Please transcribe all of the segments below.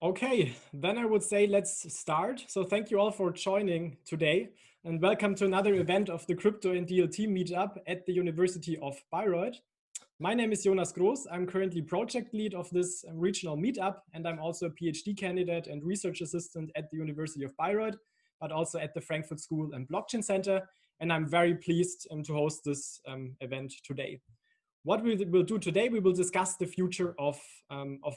Okay, then I would say let's start. So thank you all for joining today and welcome to another event of the Crypto and DLT meetup at the University of Bayreuth. My name is Jonas Groß. I'm currently project lead of this regional meetup, and I'm also a PhD candidate and research assistant at the University of Bayreuth, but also at the Frankfurt School and Blockchain Center. And I'm very pleased to host this event today. What we will do today, we will discuss the future of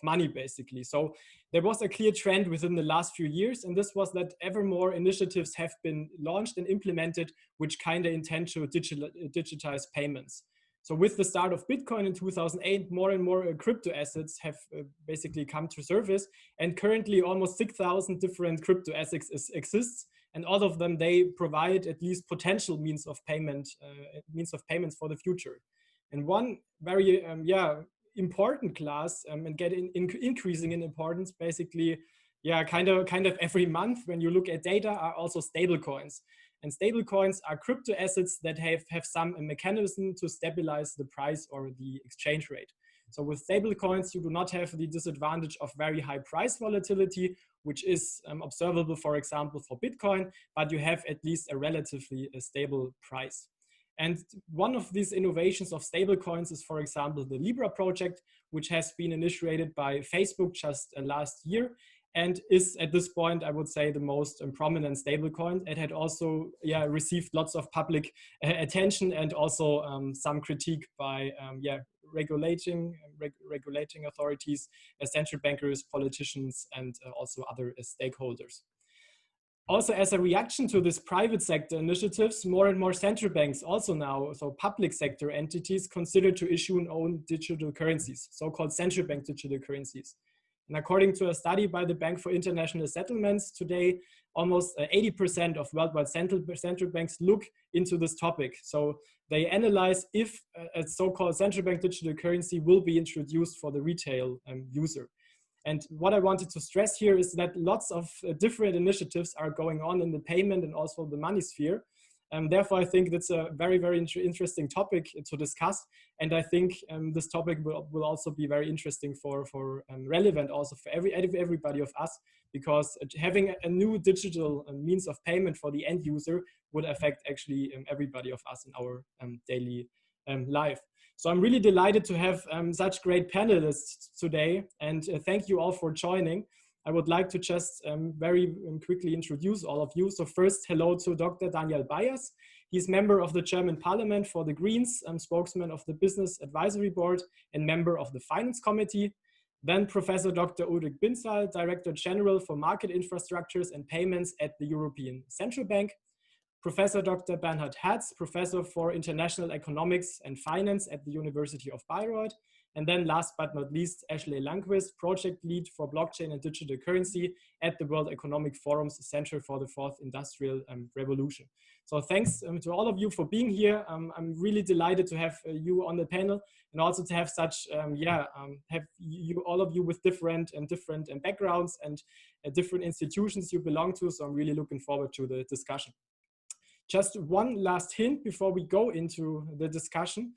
money, basically. So there was a clear trend within the last few years, and this was that ever more initiatives have been launched and implemented, which kind of intend to digitize payments. So with the start of Bitcoin in 2008, more and more crypto assets have basically come to surface, and currently almost 6,000 different crypto assets exists, and all of them, they provide at least potential means of payments for the future. And one very important class and increasing in importance, basically, kind of every month when you look at data, are also stable coins. And stable coins are crypto assets that have some mechanism to stabilize the price or the exchange rate. So with stable coins, you do not have the disadvantage of very high price volatility, which is observable, for example, for Bitcoin, but you have at least a relatively stable price. And one of these innovations of stablecoins is, for example, the Libra project, which has been initiated by Facebook just last year and is at this point, I would say, the most prominent stablecoin. It had also received lots of public attention and also some critique by regulating authorities, central bankers, politicians, and also other stakeholders. Also, as a reaction to this private sector initiatives, more and more central banks also now, so public sector entities, consider to issue their own digital currencies, so-called central bank digital currencies. And according to a study by the Bank for International Settlements, today, almost 80% of worldwide central banks look into this topic. So they analyze if a so-called central bank digital currency will be introduced for the retail user. And what I wanted to stress here is that lots of different initiatives are going on in the payment and also the money sphere. Therefore, I think that's a very, very interesting topic to discuss. And I think this topic will also be very interesting for relevant also for everybody of us, because having a new digital means of payment for the end user would affect actually everybody of us in our daily life. So I'm really delighted to have such great panelists today, and thank you all for joining. I would like to just very quickly introduce all of you. So first, hello to Dr. Danyal Bayaz. He's member of the German Parliament for the Greens, spokesman of the Business Advisory Board, and member of the Finance Committee. Then Professor Dr. Ulrich Bindseil, Director General for Market Infrastructures and Payments at the European Central Bank. Professor Dr. Bernhard Herz, Professor for International Economics and Finance at the University of Bayreuth. And then last but not least, Ashley Lannquist, Project Lead for Blockchain and Digital Currency at the World Economic Forum's Center for the Fourth Industrial Revolution. So thanks to all of you for being here. I'm really delighted to have you on the panel, and also to have such, all of you with different backgrounds and different institutions you belong to. So I'm really looking forward to the discussion. Just one last hint before we go into the discussion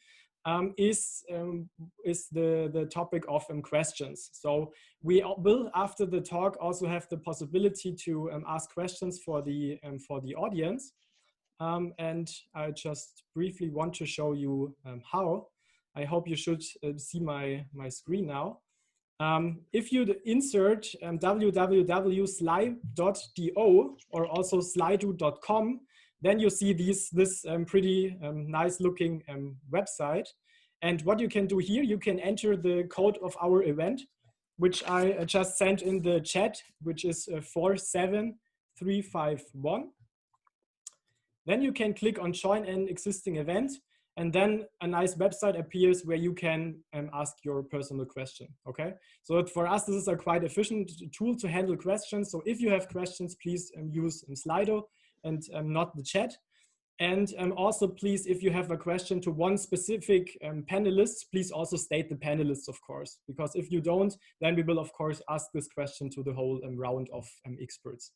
is the topic of questions. So we will, after the talk, also have the possibility to ask questions for the audience. And I just briefly want to show you how. I hope you should see my screen now. If you insert www.sly.do or also slido.com, then you see this pretty nice looking website. And what you can do here, you can enter the code of our event, which I just sent in the chat, which is 47351. Then you can click on join an existing event, and then a nice website appears where you can ask your personal question, okay? So for us, this is a quite efficient tool to handle questions. So if you have questions, please use Slido and not the chat. And also, please, if you have a question to one specific panelist, please also state the panelists, of course, because if you don't, then we will, of course, ask this question to the whole round of experts.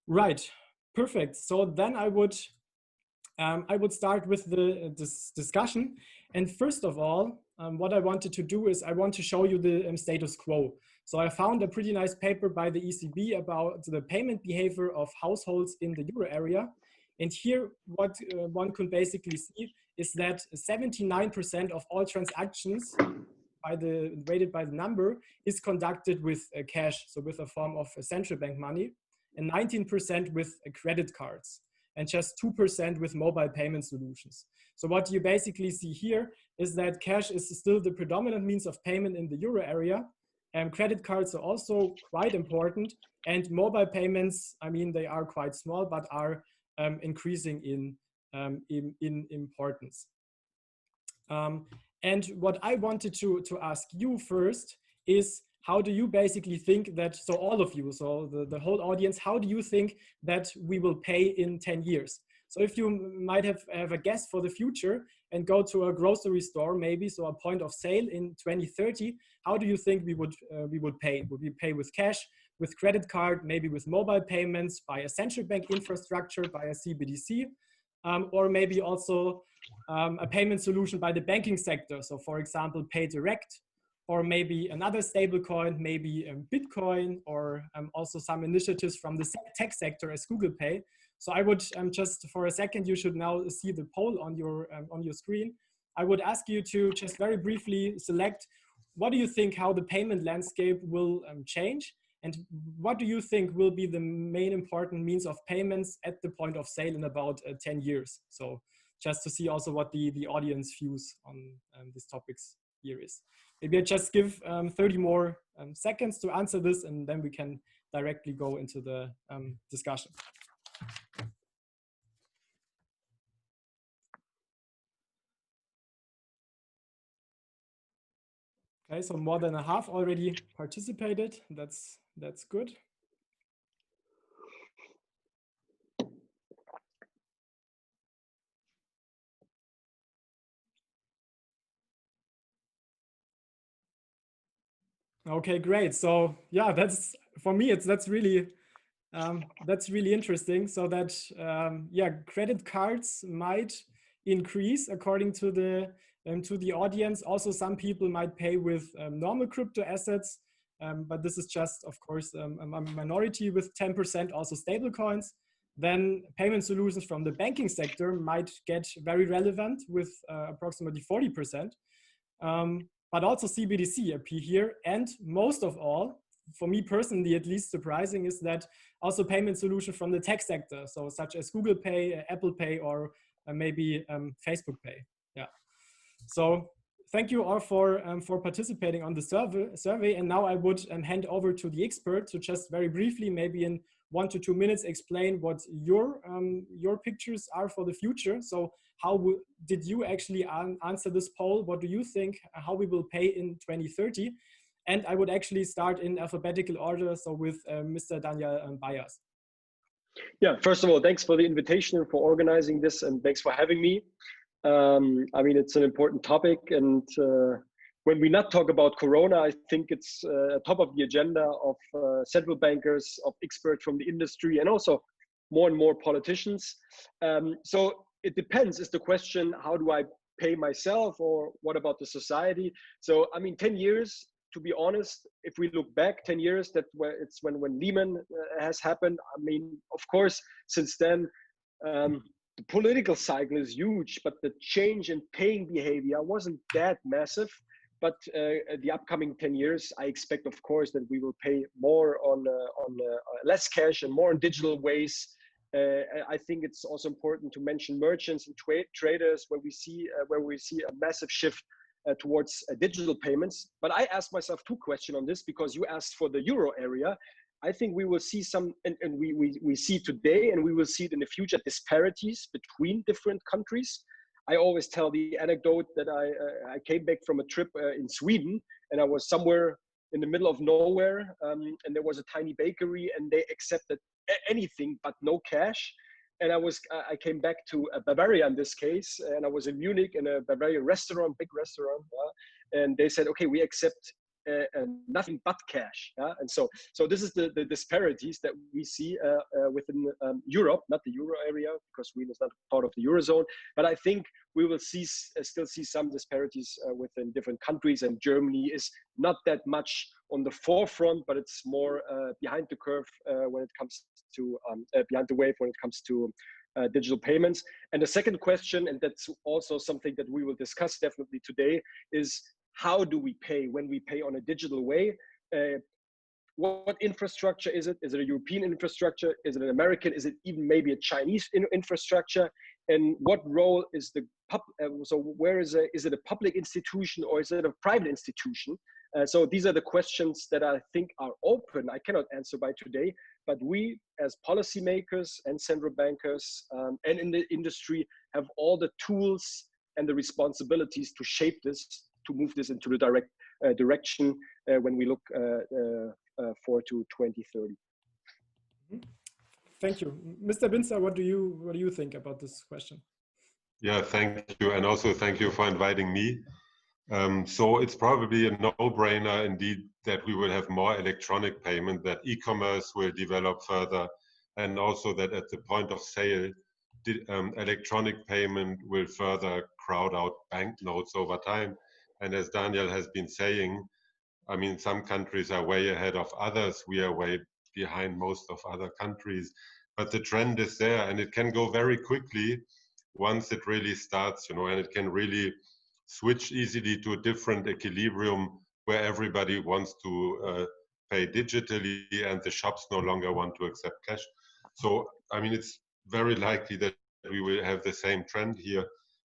Right, perfect. So then I would start with this discussion. And first of all, what I wanted to do is I want to show you the status quo. So I found a pretty nice paper by the ECB about the payment behavior of households in the euro area. And here what one could basically see is that 79% of all transactions rated by the number is conducted with cash, so with a form of central bank money, and 19% with credit cards, and just 2% with mobile payment solutions. So what you basically see here is that cash is still the predominant means of payment in the euro area, and credit cards are also quite important, and mobile payments, I mean, they are quite small, but are increasing in importance. And what I wanted to ask you first is, how do you basically think that, so all of you, so the whole audience, how do you think that we will pay in 10 years? So if you might have a guess for the future and go to a grocery store maybe, so a point of sale in 2030, how do you think we would pay? Would we pay with cash, with credit card, maybe with mobile payments, by a central bank infrastructure, by a CBDC, or maybe also a payment solution by the banking sector? So for example, Pay Direct, or maybe another stable coin, maybe Bitcoin, or also some initiatives from the tech sector as Google Pay. So I would just for a second, you should now see the poll on your screen. I would ask you to just very briefly select, what do you think how the payment landscape will change? And what do you think will be the main important means of payments at the point of sale in about 10 years? So just to see also what the audience views on these topics here is. Maybe I just give 30 more seconds to answer this, and then we can directly go into the discussion. Okay, so more than a half already participated. That's good. Okay, great. So yeah, that's for me. That's really interesting. So that yeah, credit cards might increase according to the audience. Also, some people might pay with normal crypto assets, but this is just, of course, a minority with 10%. Also, stable coins. Then payment solutions from the banking sector might get very relevant with approximately 40%. But also CBDC appear here. And most of all, for me personally, at least surprising, is that also payment solution from the tech sector. So such as Google Pay, Apple Pay, or maybe Facebook Pay. Yeah. So thank you all for participating on the survey. And now I would hand over to the expert to just very briefly, maybe in 1 to 2 minutes, explain what your pictures are for the future. So how did you actually answer this poll? What do you think, how we will pay in 2030? And I would actually start in alphabetical order, so with Mr. Danyal Bayaz. Yeah, first of all, thanks for the invitation and for organizing this, and thanks for having me. I mean, it's an important topic, and when we not talk about Corona, I think it's top of the agenda of central bankers, of experts from the industry, and also more and more politicians. So it depends. Is the question, how do I pay myself, or what about the society? So, I mean, 10 years, to be honest, if we look back 10 years, it's when Lehman has happened. I mean, of course, since then, the political cycle is huge, but the change in paying behavior wasn't that massive. But the upcoming 10 years, I expect, of course, that we will pay more on less cash and more in digital ways. I think it's also important to mention merchants and traders, where we see a massive shift towards digital payments. But I asked myself 2 questions on this, because you asked for the euro area. I think we will see some, and we see today, and we will see it in the future, disparities between different countries. I always tell the anecdote that I came back from a trip in Sweden, and I was somewhere in the middle of nowhere, and there was a tiny bakery, and they accepted anything but no cash. And I came back to Bavaria in this case, and I was in Munich in a Bavaria restaurant, big restaurant, and they said, okay, we accept nothing but cash. Yeah? And so this is the disparities that we see within Europe, not the euro area, because Sweden is not part of the eurozone. But I think we will still see some disparities within different countries, and Germany is not that much on the forefront, but it's more behind the curve when it comes to behind the wave when it comes to digital payments. And the second question, and that's also something that we will discuss definitely today, is how do we pay when we pay on a digital way? What infrastructure is it? Is it a European infrastructure? Is it an American? Is it even maybe a Chinese infrastructure? And what role is the so where is it a public institution or is it a private institution? So these are the questions that I think are open. I cannot answer by today, but we as policymakers and central bankers and in the industry have all the tools and the responsibilities to shape this, to move this into the direct direction when we look forward to 2030. Thank you. Mr. Bindseil, what do you think about this question? Yeah, thank you. And also thank you for inviting me. So it's probably a no-brainer indeed that we will have more electronic payment, that e-commerce will develop further, and also that at the point of sale, electronic payment will further crowd out banknotes over time. And as Daniel has been saying, I mean, some countries are way ahead of others. We are way behind most of other countries, but the trend is there, and it can go very quickly once it really starts, you know, and it can really switch easily to a different equilibrium where everybody wants to pay digitally and the shops no longer want to accept cash. So, I mean, it's very likely that we will have the same trend here.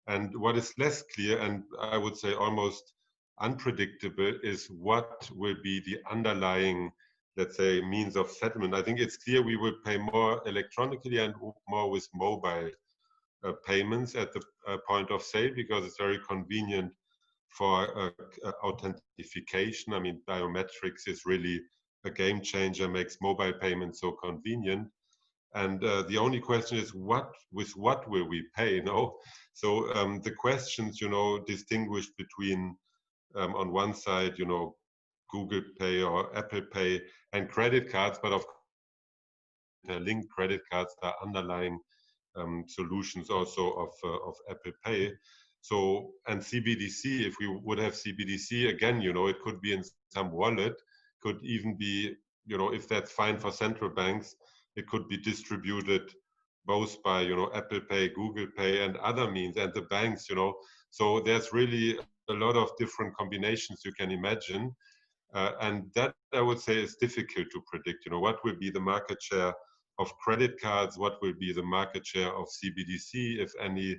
And what is less clear, and I would say almost unpredictable, is what will be the underlying, let's say, means of settlement. I think it's clear we will pay more electronically and more with mobile payments at the point of sale, because it's very convenient for authentication. I mean, biometrics is really a game changer, makes mobile payments so convenient. And the only question is, with what will we pay? No. So the questions, you know, distinguish between on one side, you know, Google Pay or Apple Pay and credit cards, but of course, linked credit cards are underlying solutions also of Apple Pay. So, and CBDC, if we would have CBDC, again, you know, it could be in some wallet, could even be, you know, if that's fine for central banks, it could be distributed both by, you know, Apple Pay, Google Pay, and other means, and the banks, you know. So there's really a lot of different combinations you can imagine. And that, I would say, is difficult to predict. You know, what will be the market share of credit cards? What will be the market share of CBDC, if any?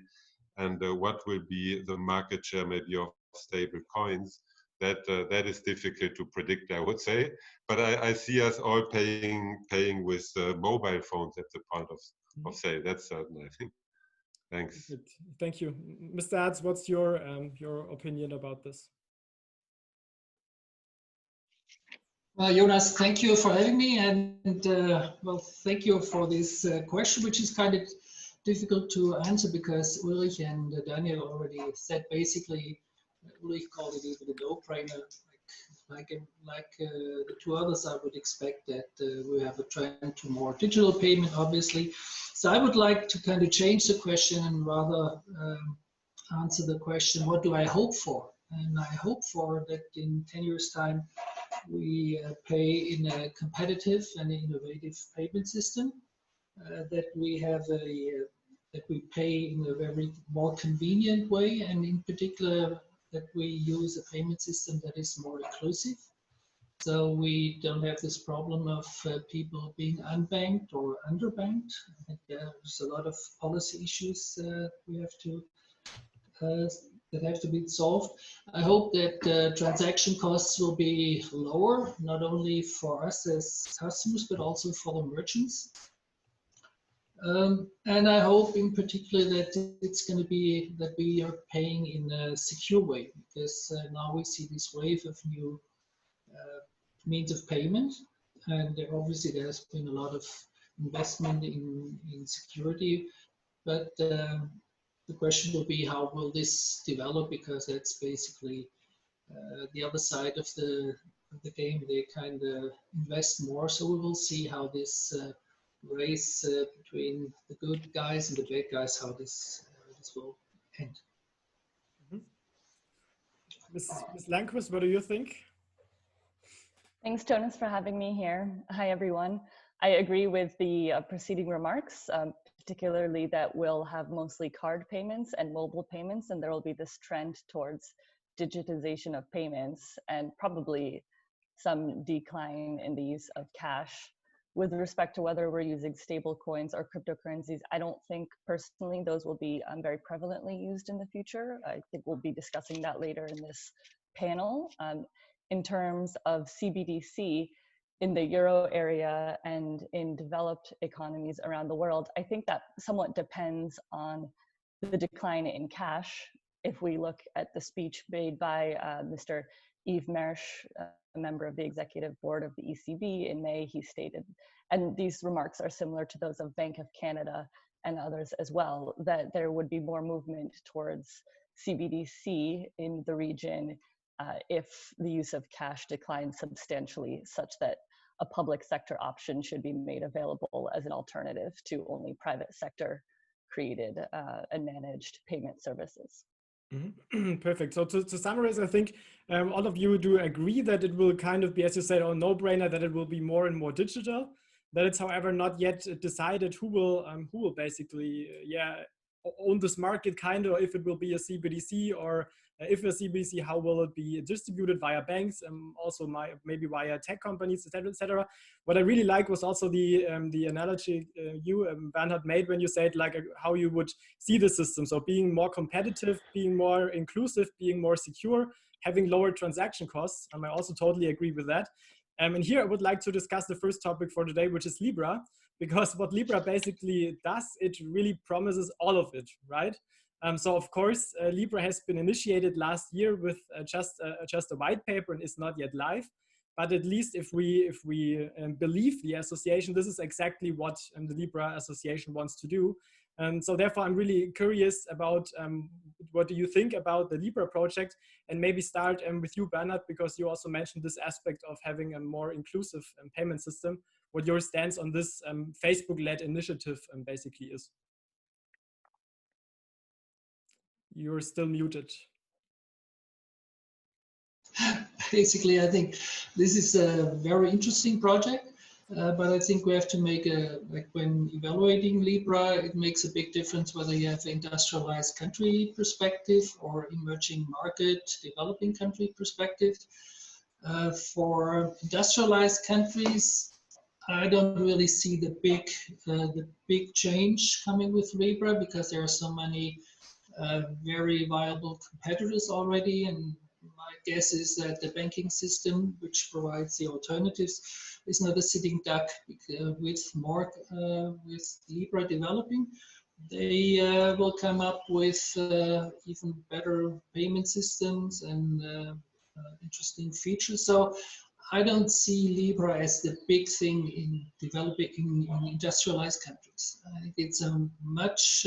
And what will be the market share maybe of stable coins? That is difficult to predict, I would say. But I see us all paying with mobile phones at the point of sale. That's certain, I think. Thanks. Good. Thank you. Mr. Herz, what's your opinion about this? Well, Jonas, thank you for having me, and well, thank you for this question, which is kind of difficult to answer because Ulrich and Daniel already said basically. Ulrich called it even a no-brainer. Like the two others, I would expect that we have a trend to more digital payment, obviously. So I would like to kind of change the question and rather answer the question, what do I hope for? And I hope for that in 10 years' time, we pay in a competitive and innovative payment system, that we have that we pay in a very more convenient way, and in particular, that we use a payment system that is more inclusive. So we don't have this problem of people being unbanked or underbanked. I think there's a lot of policy issues we have to that have to be solved. I hope that transaction costs will be lower, not only for us as customers, but also for the merchants. And I hope in particular that it's going to be that we are paying in a secure way, because now we see this wave of new means of payment, and obviously there has been a lot of investment in security, but the question will be how will this develop, because that's basically the other side of the game, they kind of invest more. So we will see how this race between the good guys and the bad guys, how this will end. Ms. Lannquist, what do you think? Thanks, Jonas, for having me here. Hi, everyone. I agree with the preceding remarks, particularly that we'll have mostly card payments and mobile payments, and there will be this trend towards digitization of payments and probably some decline in the use of cash. With respect to whether we're using stable coins or cryptocurrencies, I don't think personally those will be very prevalently used in the future. I think we'll be discussing that later in this panel. In terms of CBDC in the Euro area and in developed economies around the world, I think that somewhat depends on the decline in cash. If we look at the speech made by Mr. Yves Mersch, a member of the executive board of the ECB in May, he stated, and these remarks are similar to those of Bank of Canada and others as well, that there would be more movement towards CBDC in the region if the use of cash declines substantially, such that a public sector option should be made available as an alternative to only private sector created and managed payment services. Mm-hmm. Perfect. So to summarize, I think all of you do agree that it will kind of be, as you said, a no-brainer, that it will be more and more digital. That it's, however, not yet decided who will basically, own this market, kind of, if it will be a CBDC, or if a CBDC, how will it be distributed via banks, also maybe via tech companies, etc., etc. What I really like was also the analogy you, Bernhard, made when you said like how you would see the system. So being more competitive, being more inclusive, being more secure, having lower transaction costs. I also totally agree with that. And here I would like to discuss the first topic for today, which is Libra, because what Libra basically does, it really promises all of it, right? So of course, Libra has been initiated last year with just a white paper and is not yet live. But at least if we believe the association, this is exactly what the Libra Association wants to do. So therefore, I'm really curious about what do you think about the Libra project, and maybe start with you, Bernhard, because you also mentioned this aspect of having a more inclusive payment system. What your stance on this Facebook-led initiative basically is. You're still muted. Basically, I think this is a very interesting project, but I think we have to make like when evaluating Libra, it makes a big difference whether you have an industrialized country perspective or emerging market, developing country perspective. For industrialized countries, I don't really see the big change coming with Libra, because there are so many very viable competitors already, and my guess is that the banking system, which provides the alternatives, is not a sitting duck. With Libra developing, they will come up with even better payment systems and interesting features. So I don't see Libra as the big thing in developing in industrialized countries. I think it's a much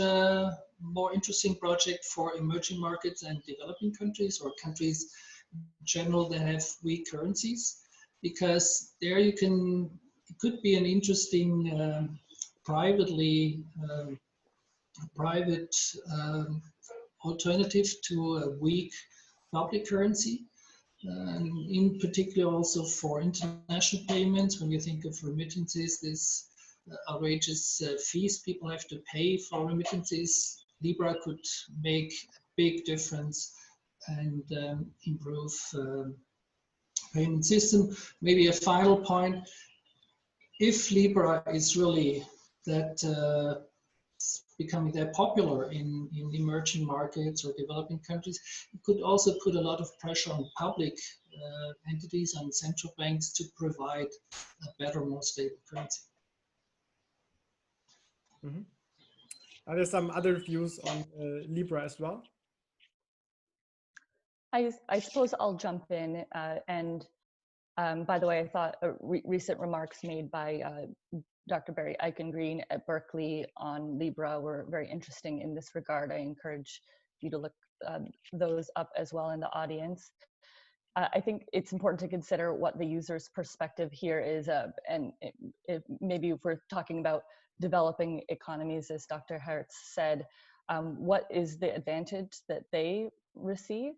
more interesting project for emerging markets and developing countries, or countries in general that have weak currencies, because there it could be an interesting private alternative to a weak public currency. In particular also for international payments, when you think of remittances, this outrageous fees people have to pay for remittances, Libra could make a big difference and improve payment system. Maybe a final point, if Libra is really that becoming that popular in emerging markets or developing countries, it could also put a lot of pressure on public entities and central banks to provide a better, more stable currency. Mm-hmm. Are there some other views on Libra as well? I suppose I'll jump in. By the way, I thought recent remarks made by Dr. Barry Eichengreen at Berkeley on Libra were very interesting in this regard. I encourage you to look those up as well in the audience. I think it's important to consider what the user's perspective here is, and maybe if we're talking about developing economies, as Dr. Herz said, what is the advantage that they receive?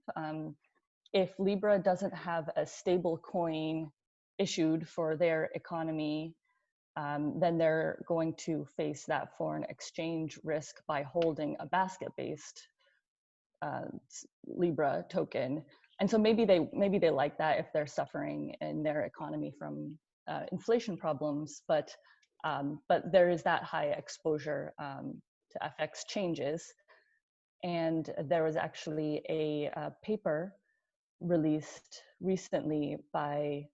If Libra doesn't have a stable coin issued for their economy, then they're going to face that foreign exchange risk by holding a basket-based Libra token. And so maybe they like that if they're suffering in their economy from inflation problems, but there is that high exposure to FX changes. And there was actually a paper released recently by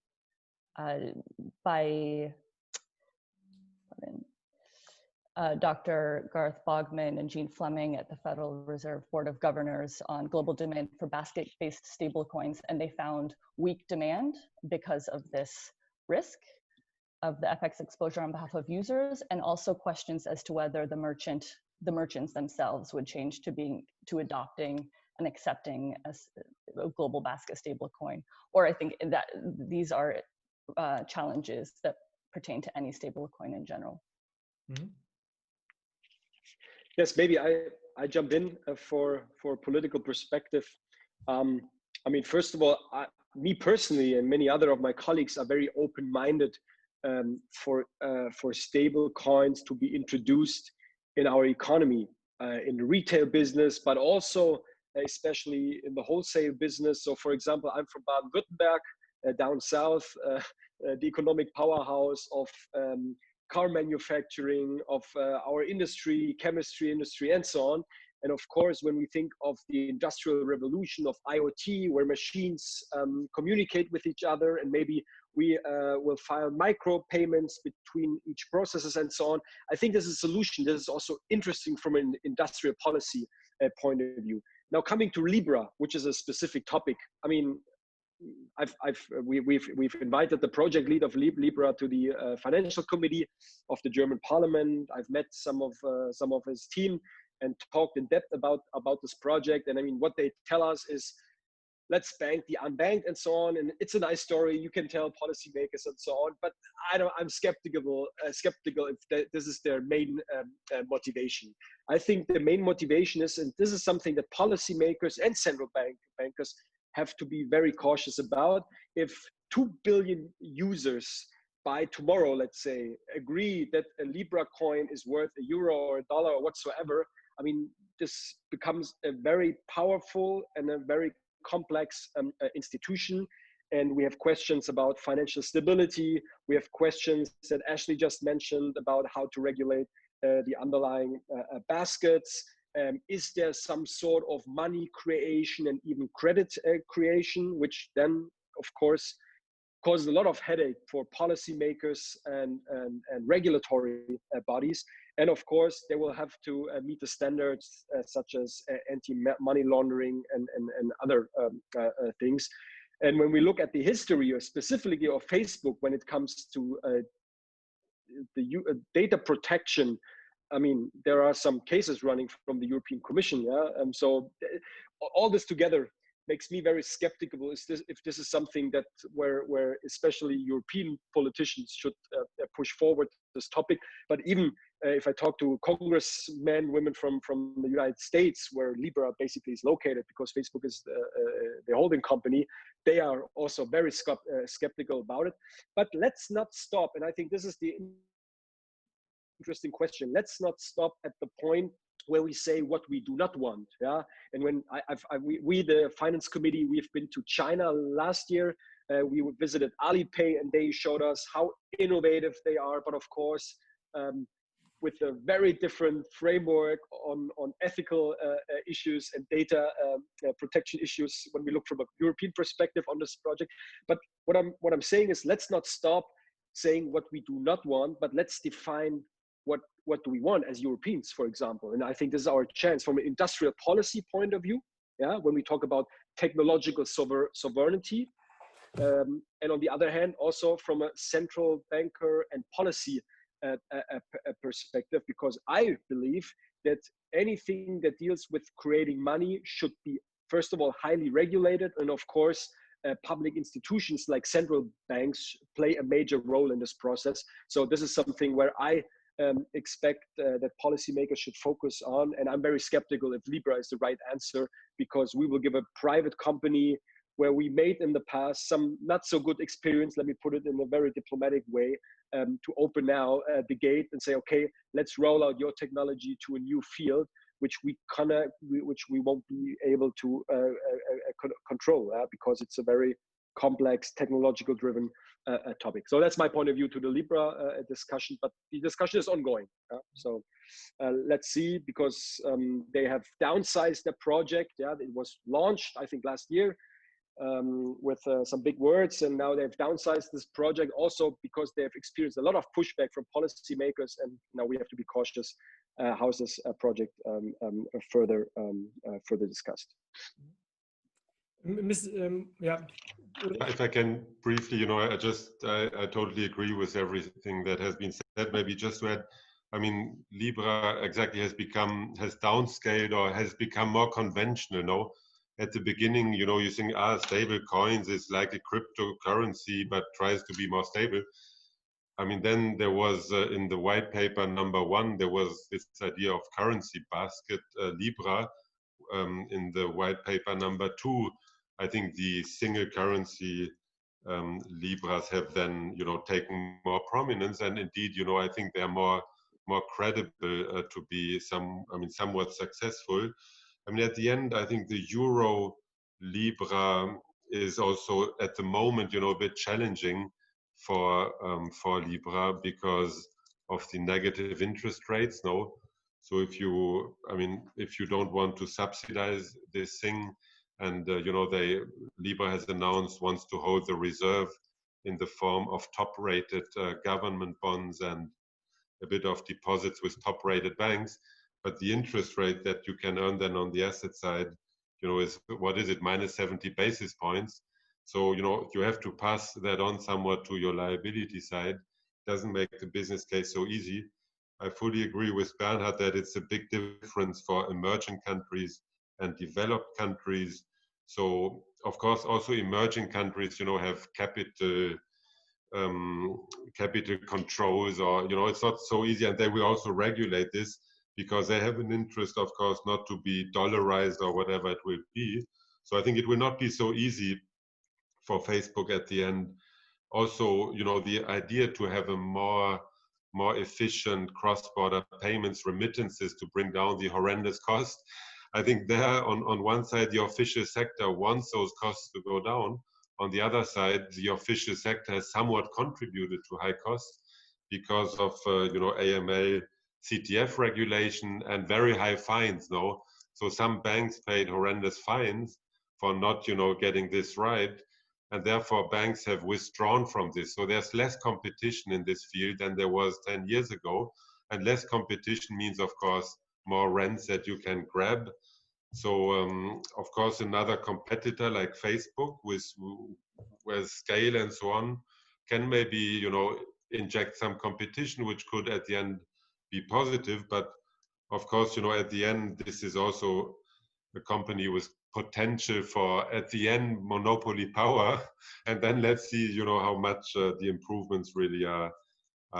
Dr. Garth Bogman and Jean Fleming at the Federal Reserve Board of Governors on global demand for basket-based stablecoins, and they found weak demand because of this risk of the FX exposure on behalf of users, and also questions as to whether the merchants themselves would change to adopting and accepting a global basket stablecoin. Or I think that these are challenges that pertain to any stablecoin in general. Mm-hmm. Yes, maybe I jump in for political perspective. I mean, first of all, me personally and many other of my colleagues are very open-minded for stable coins to be introduced in our economy, in the retail business, but also especially in the wholesale business. So, for example, I'm from Baden-Württemberg, down south, the economic powerhouse of car manufacturing, of our industry, chemistry industry, and so on. And of course, when we think of the industrial revolution of IoT, where machines communicate with each other, and maybe we will file micro payments between each processes and so on, I think this is a solution that is also interesting from an industrial policy point of view. Now, coming to Libra, which is a specific topic, I mean, we've invited the project lead of Libra to the financial committee of the German Parliament. I've met some of his team and talked in depth about this project. And I mean, what they tell us is, let's bank the unbanked and so on. And it's a nice story. You can tell policymakers and so on. But I'm skeptical if this is their main motivation. I think the main motivation is, and this is something that policymakers and central bankers have to be very cautious about. If 2 billion users by tomorrow, let's say, agree that a Libra coin is worth €1 or $1 or whatsoever, I mean, this becomes a very powerful and a very complex institution. And we have questions about financial stability. We have questions that Ashley just mentioned about how to regulate the underlying baskets. Is there some sort of money creation and even credit creation, which then, of course, causes a lot of headache for policymakers and regulatory bodies. And of course, they will have to meet the standards such as anti-money laundering and other things. And when we look at the history, or specifically of Facebook, when it comes to the data protection, I mean, there are some cases running from the European Commission, yeah. So all this together makes me very skeptical. If this is something that where especially European politicians should push forward this topic. But even if I talk to congressmen, women from the United States, where Libra basically is located, because Facebook is the holding company, they are also very skeptical about it. But let's not stop. And I think this is the interesting question. Let's not stop at the point where we say what we do not want. Yeah. And when we the finance committee, we've been to China last year. We visited Alipay, and they showed us how innovative they are. But of course, with a very different framework on ethical issues and data protection issues when we look from a European perspective on this project. But what I'm saying is, let's not stop saying what we do not want, but let's define what do we want as Europeans, for example. And I think this is our chance from an industrial policy point of view, yeah, when we talk about technological sovereignty. And on the other hand, also from a central banker and policy perspective, because I believe that anything that deals with creating money should be, first of all, highly regulated, and of course, public institutions like central banks play a major role in this process. So this is something where I expect that policymakers should focus on. And I'm very skeptical if Libra is the right answer, because we will give a private company where we made in the past some not so good experience, let me put it in a very diplomatic way, to open now the gate and say, okay, let's roll out your technology to a new field, which we won't be able to control because it's a very complex, technological driven topic. So that's my point of view to the Libra discussion, but the discussion is ongoing. So let's see, because they have downsized the project. Yeah, it was launched, I think, last year with some big words, and now they've downsized this project also because they've experienced a lot of pushback from policymakers, and now we have to be cautious how is this project further discussed. Yeah. If I can briefly, I totally agree with everything that has been said. Maybe just to add, I mean, Libra exactly has downscaled or has become more conventional. No, at the beginning, you think, stable coins is like a cryptocurrency, but tries to be more stable. I mean, then there was in the white paper #1, there was this idea of currency basket, Libra. In the white paper #2, I think the single currency Libras have then, taken more prominence, and indeed, I think they're more credible to be somewhat successful. I mean, at the end, I think the Euro Libra is also at the moment, a bit challenging for Libra because of the negative interest rates. No, so if you don't want to subsidize this thing, and Libra has announced wants to hold the reserve in the form of top-rated government bonds and a bit of deposits with top-rated banks, but the interest rate that you can earn then on the asset side, is, what is it, minus 70 basis points. So, you have to pass that on somewhat to your liability side. Doesn't make the business case so easy. I fully agree with Bernhard that it's a big difference for emerging countries and developed countries. So, of course, also emerging countries, have capital controls, or, it's not so easy, and they will also regulate this because they have an interest, of course, not to be dollarized or whatever it will be. So I think it will not be so easy for Facebook at the end. Also, the idea to have a more efficient cross-border payments remittances to bring down the horrendous cost. I think there on one side, the official sector wants those costs to go down. On the other side, the official sector has somewhat contributed to high costs because of, AML, CTF regulation and very high fines. No, so some banks paid horrendous fines for not, getting this right. And therefore, banks have withdrawn from this. So there's less competition in this field than there was 10 years ago. And less competition means, of course, more rents that you can grab. So, of course, another competitor like Facebook with scale and so on can maybe, inject some competition, which could at the end be positive. But of course, at the end, this is also a company with potential for, at the end, monopoly power. And then let's see, how much the improvements really are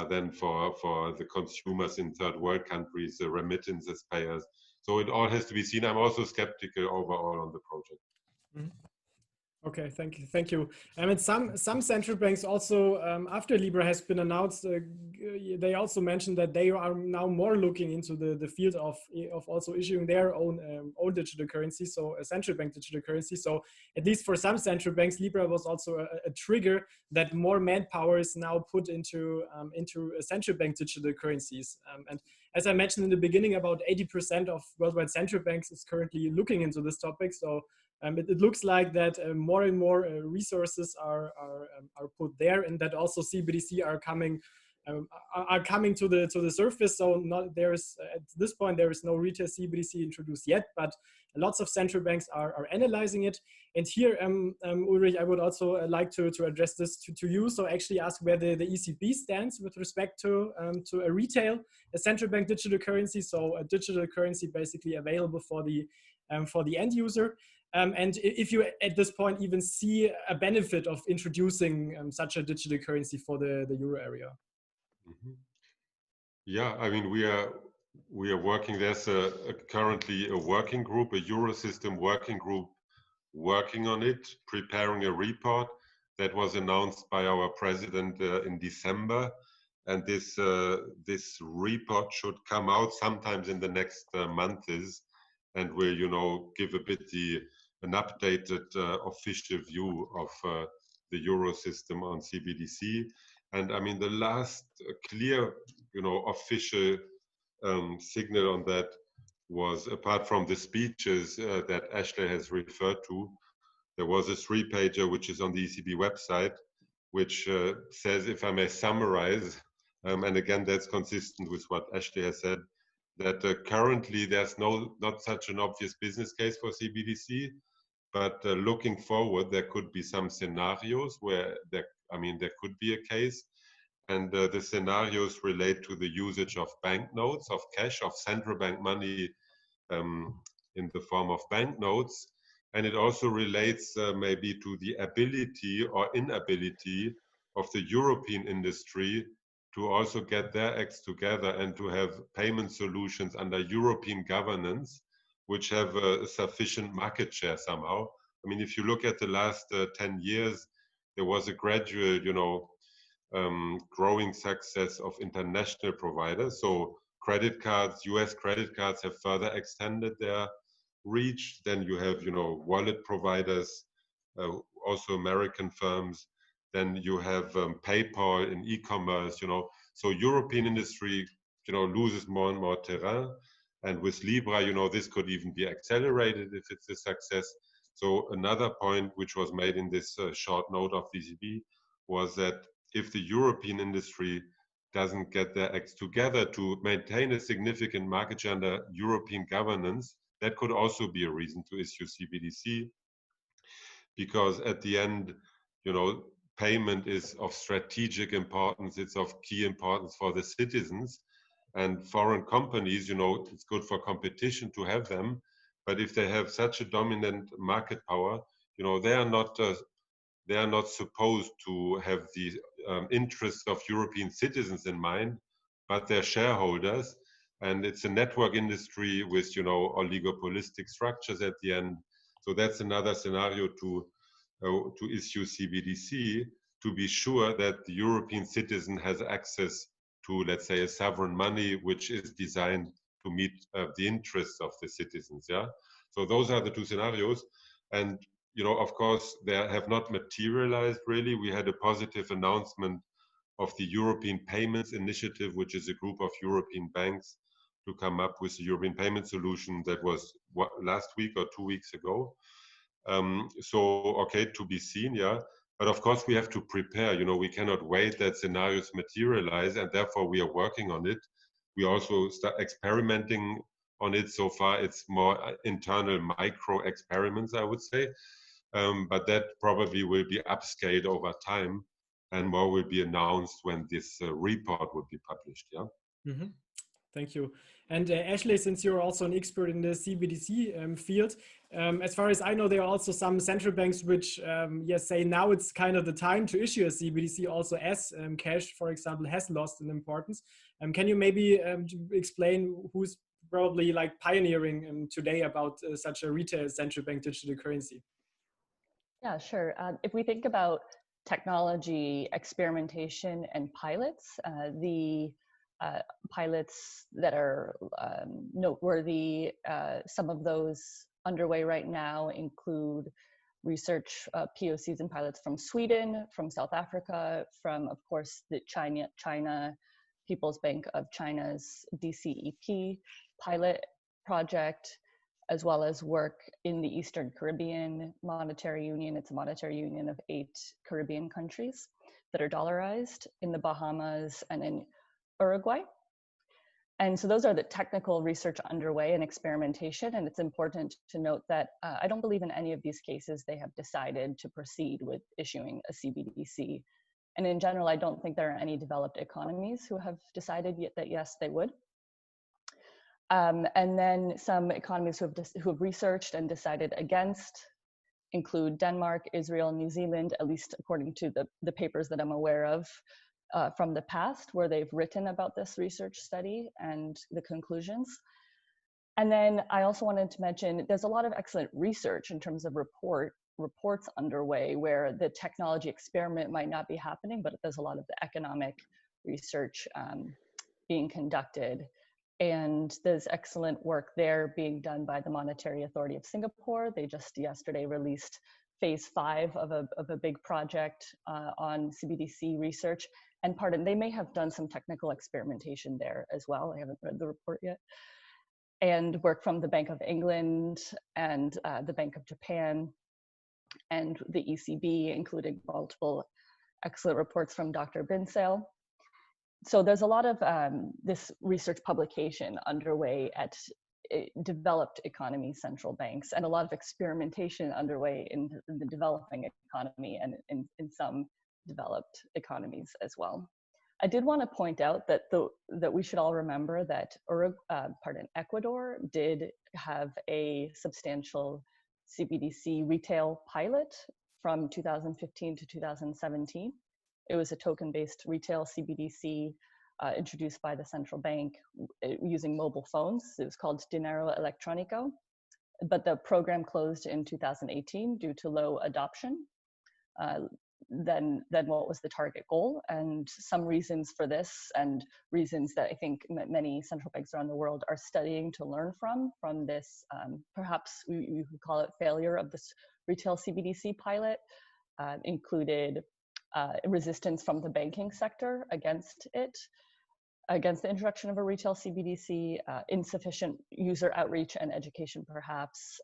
then for the consumers in third world countries, the remittances payers. So it all has to be seen. I'm also skeptical overall on the project. Mm-hmm. Okay, thank you. And some central banks also, after Libra has been announced, they also mentioned that they are now more looking into the field of also issuing their own digital currency, so a central bank digital currency. So at least for some central banks, Libra was also a trigger that more manpower is now put into central bank digital currencies. And as I mentioned in the beginning, about 80% of worldwide central banks is currently looking into this topic. So it looks like that more and more resources are put there, and that also CBDC are coming to the surface. So at this point there is no retail CBDC introduced yet, but lots of central banks are analyzing it. And here, Ulrich, I would also like to address this to you. So actually ask where the ECB stands with respect to a central bank digital currency. So a digital currency basically available for the end user. And if you at this point even see a benefit of introducing such a digital currency for the euro area. Mm-hmm. Yeah, I mean, we are working. There's currently a working group, a Eurosystem working group, working on it, preparing a report that was announced by our president in December, and this report should come out sometimes in the next months, and will give a bit an updated official view of the Eurosystem on CBDC. And I mean, the last clear official signal on that was, apart from the speeches that Ashley has referred to, there was a 3-pager which is on the ECB website, which says, if I may summarize, and again, that's consistent with what Ashley has said, that currently there's not such an obvious business case for CBDC, but looking forward, there could be some scenarios where there could be a case. And the scenarios relate to the usage of banknotes, of cash, of central bank money in the form of banknotes. And it also relates maybe to the ability or inability of the European industry to also get their acts together and to have payment solutions under European governance, which have a sufficient market share somehow. I mean, if you look at the last 10 years, there was a gradual, growing success of international providers. So credit cards, US credit cards have further extended their reach. Then you have, wallet providers, also American firms. Then you have PayPal in e-commerce, So European industry, loses more and more terrain. And with Libra, this could even be accelerated if it's a success. So another point which was made in this short note of DCB was that if the European industry doesn't get their acts together to maintain a significant market share under European governance, that could also be a reason to issue CBDC. Because at the end, payment is of strategic importance, it's of key importance for the citizens. And foreign companies, it's good for competition to have them. But if they have such a dominant market power, they are not supposed to have the interests of European citizens in mind, but their shareholders. And it's a network industry with, oligopolistic structures at the end. So that's another scenario to issue CBDC, to be sure that the European citizen has access to, let's say, a sovereign money which is designed to meet the interests of the citizens. Yeah. So those are the two scenarios. And of course, they have not materialized really. We had a positive announcement of the European Payments Initiative, which is a group of European banks to come up with a European payment solution. That was last week or 2 weeks ago. So, okay, to be seen, yeah. But of course, we have to prepare. We cannot wait that scenarios materialize, and therefore we are working on it. We also start experimenting on it. So far, it's more internal micro experiments, I would say. But that probably will be upscaled over time, and more will be announced when this report will be published. Yeah. Mm-hmm. Thank you. And Ashley, since you're also an expert in the CBDC field, as far as I know, there are also some central banks which say now it's kind of the time to issue a CBDC, also as cash, for example, has lost in importance. Can you maybe explain who's probably like pioneering today about such a retail central bank digital currency? Yeah, sure. If we think about technology experimentation and pilots, the pilots that are noteworthy, some of those underway right now include research POCs and pilots from Sweden, from South Africa, from, of course, the China People's Bank of China's DCEP pilot project, as well as work in the Eastern Caribbean Monetary Union. It's a monetary union of 8 Caribbean countries that are dollarized, in the Bahamas and in Uruguay. And so those are the technical research underway and experimentation. And it's important to note that I don't believe in any of these cases they have decided to proceed with issuing a CBDC. And in general, I don't think there are any developed economies who have decided yet that yes, they would. And then some economies who have researched and decided against include Denmark, Israel, New Zealand, at least according to the papers that I'm aware of from the past, where they've written about this research study and the conclusions. And then I also wanted to mention there's a lot of excellent research in terms of reports underway where the technology experiment might not be happening, but there's a lot of the economic research being conducted. And there's excellent work there being done by the Monetary Authority of Singapore. They just yesterday released phase 5 of a big project on CBDC research. And they may have done some technical experimentation there as well. I haven't read the report yet. And work from the Bank of England and the Bank of Japan and the ECB, including multiple excellent reports from Dr. Bindseil. So there's a lot of this research publication underway at developed economy central banks, and a lot of experimentation underway in the developing economy and in some developed economies as well. I did want to point out that that we should all remember that Ecuador did have a substantial CBDC retail pilot from 2015 to 2017. It was a token-based retail CBDC introduced by the central bank using mobile phones. It was called Dinero Electrónico, but the program closed in 2018 due to low adoption. Than what was the target goal, and some reasons for this, and reasons that I think many central banks around the world are studying to learn from this, perhaps we could call it failure of this retail CBDC pilot, included resistance from the banking sector against the introduction of a retail CBDC, insufficient user outreach and education perhaps,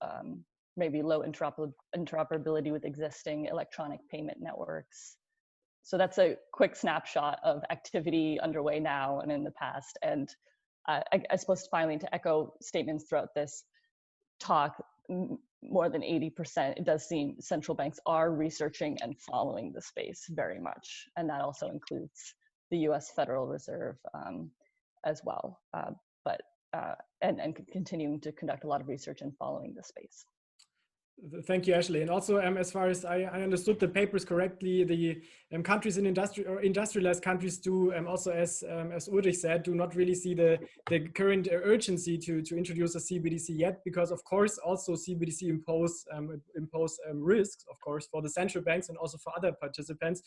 maybe low interoperability with existing electronic payment networks. So that's a quick snapshot of activity underway now and in the past. And I suppose finally, to echo statements throughout this talk, more than 80%, it does seem central banks are researching and following the space very much. And that also includes the US Federal Reserve as well, and continuing to conduct a lot of research and following the space. Thank you, Ashley. And also, as far as I understood the papers correctly, the countries in industrialized countries do also, as Ulrich said, do not really see the current urgency to introduce a CBDC yet, because of course also CBDC impose risks, of course, for the central banks and also for other participants.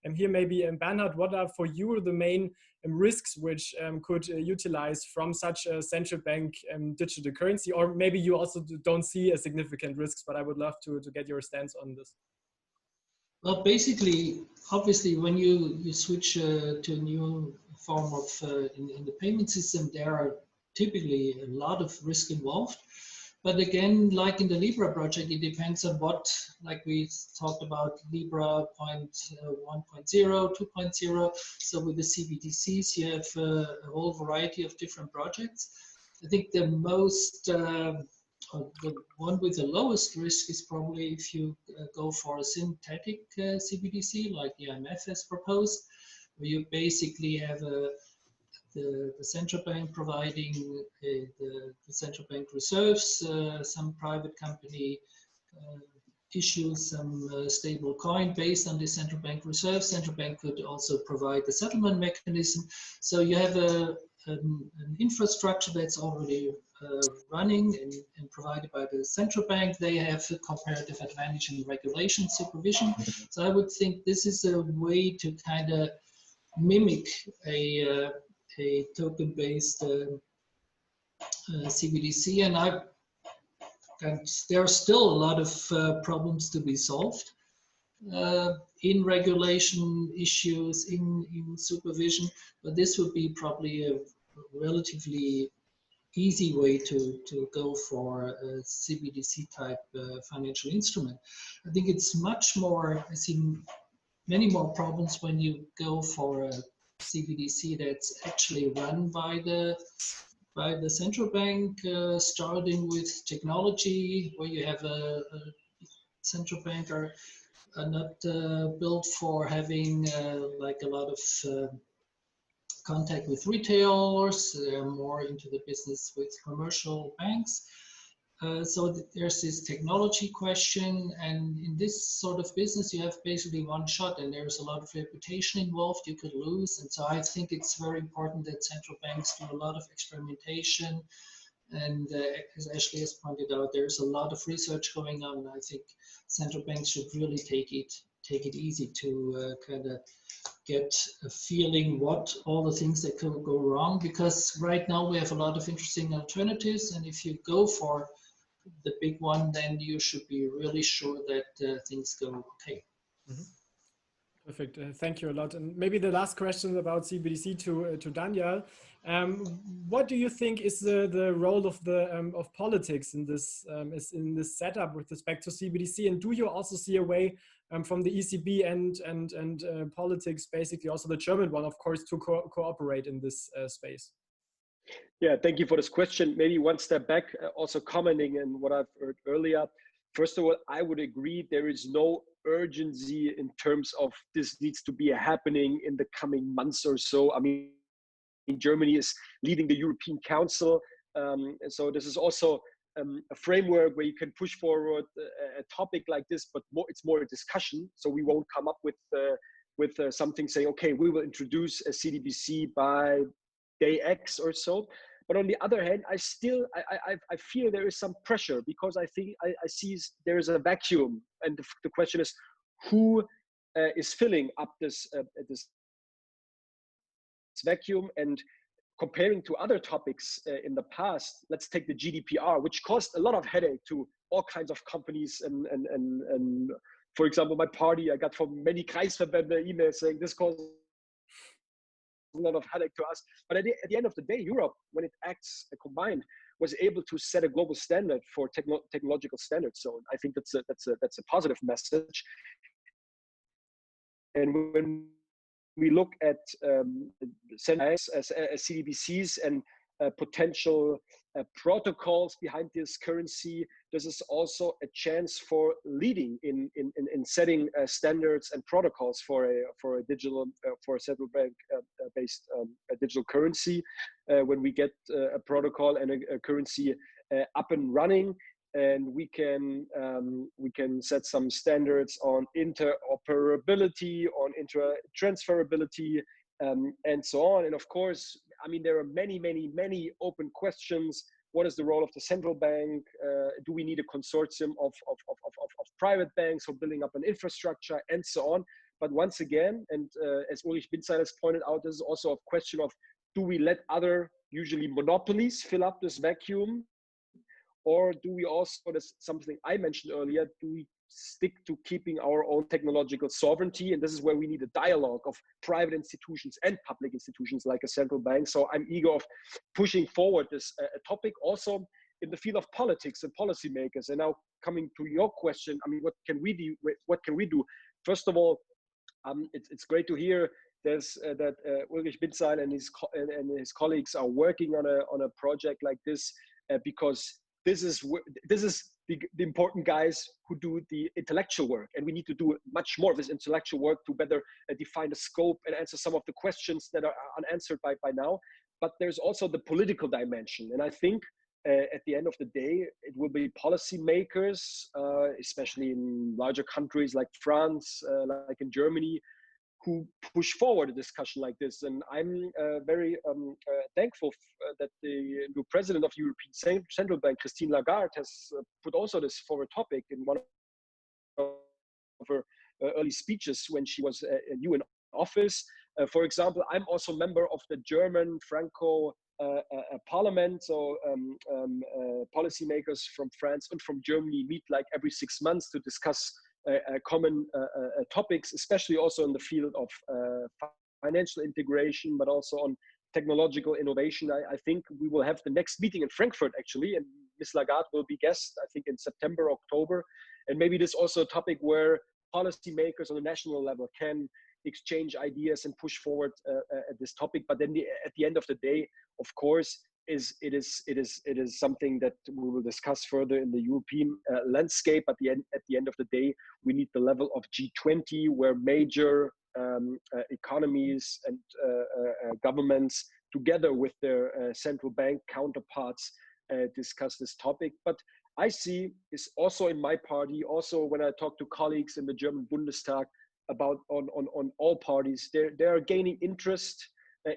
And here maybe, Bernhard, what are for you the main risks which could utilize from such a central bank digital currency? Or maybe you also don't see a significant risks, but I would love to get your stance on this. Well, basically, obviously, when you switch to a new form of in the payment system, there are typically a lot of risk involved. But again, like in the Libra project, it depends on what, like we talked about, Libra 1.0, 2.0. So with the CBDCs, you have a whole variety of different projects. I think the most, the one with the lowest risk is probably if you go for a synthetic CBDC, like the IMF has proposed, where you basically have the central bank providing the central bank reserves, some private company issues some stable coin based on the central bank reserves. Central bank could also provide the settlement mechanism. So you have an infrastructure that's already running and provided by the central bank. They have a comparative advantage in regulation supervision. So I would think this is a way to kind of mimic a token-based CBDC, and there are still a lot of problems to be solved in regulation issues, in supervision, but this would be probably a relatively easy way to go for a CBDC type financial instrument. I think it's much more, I see many more problems when you go for a CBDC that's actually run by the central bank, starting with technology, where you have a central bank are not built for having like a lot of contact with retailers. They're more into the business with commercial banks. So there's this technology question, and in this sort of business, you have basically one shot, and there's a lot of reputation involved you could lose. And so I think it's very important that central banks do a lot of experimentation. And as Ashley has pointed out, there's a lot of research going on. I think central banks should really take it easy to kind of get a feeling what all the things that could go wrong, because right now we have a lot of interesting alternatives, and if you go for the big one, then you should be really sure that things go okay. Mm-hmm. Perfect. Thank you a lot. And maybe the last question about CBDC to Danyal. What do you think is the role of the of politics in this setup with respect to CBDC? And do you also see a way from the ECB and politics, basically also the German one, of course, to cooperate in this space? Yeah, thank you for this question. Maybe one step back, also commenting on what I've heard earlier. First of all, I would agree there is no urgency in terms of this needs to be happening in the coming months or so. I mean, Germany is leading the European Council. And so this is also a framework where you can push forward a topic like this, but it's more a discussion. So we won't come up with something saying, okay, we will introduce a CBDC by day X or so. But on the other hand, I feel there is some pressure, because I think I see there is a vacuum, and the question is, who is filling up this vacuum? And comparing to other topics in the past, let's take the GDPR, which caused a lot of headache to all kinds of companies. And for example, my party, I got from many Kreisverbände emails saying this caused a lot of headache to us. But at the end of the day, Europe, when it acts combined, was able to set a global standard for technological standards. So I think that's a positive message. And when we look at centers as CBDCs and potential protocols behind this currency, this is also a chance for leading in setting standards and protocols for a digital for a central bank based digital currency. When we get a protocol and a currency up and running, and we can set some standards on interoperability, on transferability, and so on. And of course, I mean, there are many open questions. What is the role of the central bank? Do we need a consortium of private banks for building up an infrastructure, and so on? But once again, and as Ulrich Bindseil has pointed out, this is also a question of, do we let other, usually monopolies, fill up this vacuum? Or do we also, that's something I mentioned earlier, do we stick to keeping our own technological sovereignty? And this is where we need a dialogue of private institutions and public institutions like a central bank. So I'm eager of pushing forward this topic also in the field of politics and policymakers. And now coming to your question, I mean, what can we do? First of all, it's great to hear that Ulrich Bindseil and his colleagues are working on a project like this, because this is the important guys who do the intellectual work, and we need to do much more of this intellectual work to better define the scope and answer some of the questions that are unanswered by now. But there's also the political dimension, and I think at the end of the day, it will be policymakers, especially in larger countries like France, like in Germany, who push forward a discussion like this. And I'm very thankful that the new president of the European Central Bank, Christine Lagarde, has put also this forward topic in one of her early speeches when she was new in office. For example, I'm also a member of the German Franco Parliament, so policymakers from France and from Germany meet like every 6 months to discuss common topics, especially also in the field of financial integration, but also on technological innovation. I think we will have the next meeting in Frankfurt, actually, and Ms. Lagarde will be guest, I think, in September, October. And maybe this is also a topic where policymakers on the national level can exchange ideas and push forward this topic. But then at the end of the day, of course, it is something that we will discuss further in the European landscape. At the end of the day, we need the level of G20, where major economies and governments together with their central bank counterparts discuss this topic. But I see is also in my party, also when I talk to colleagues in the German Bundestag about on all parties, they are gaining interest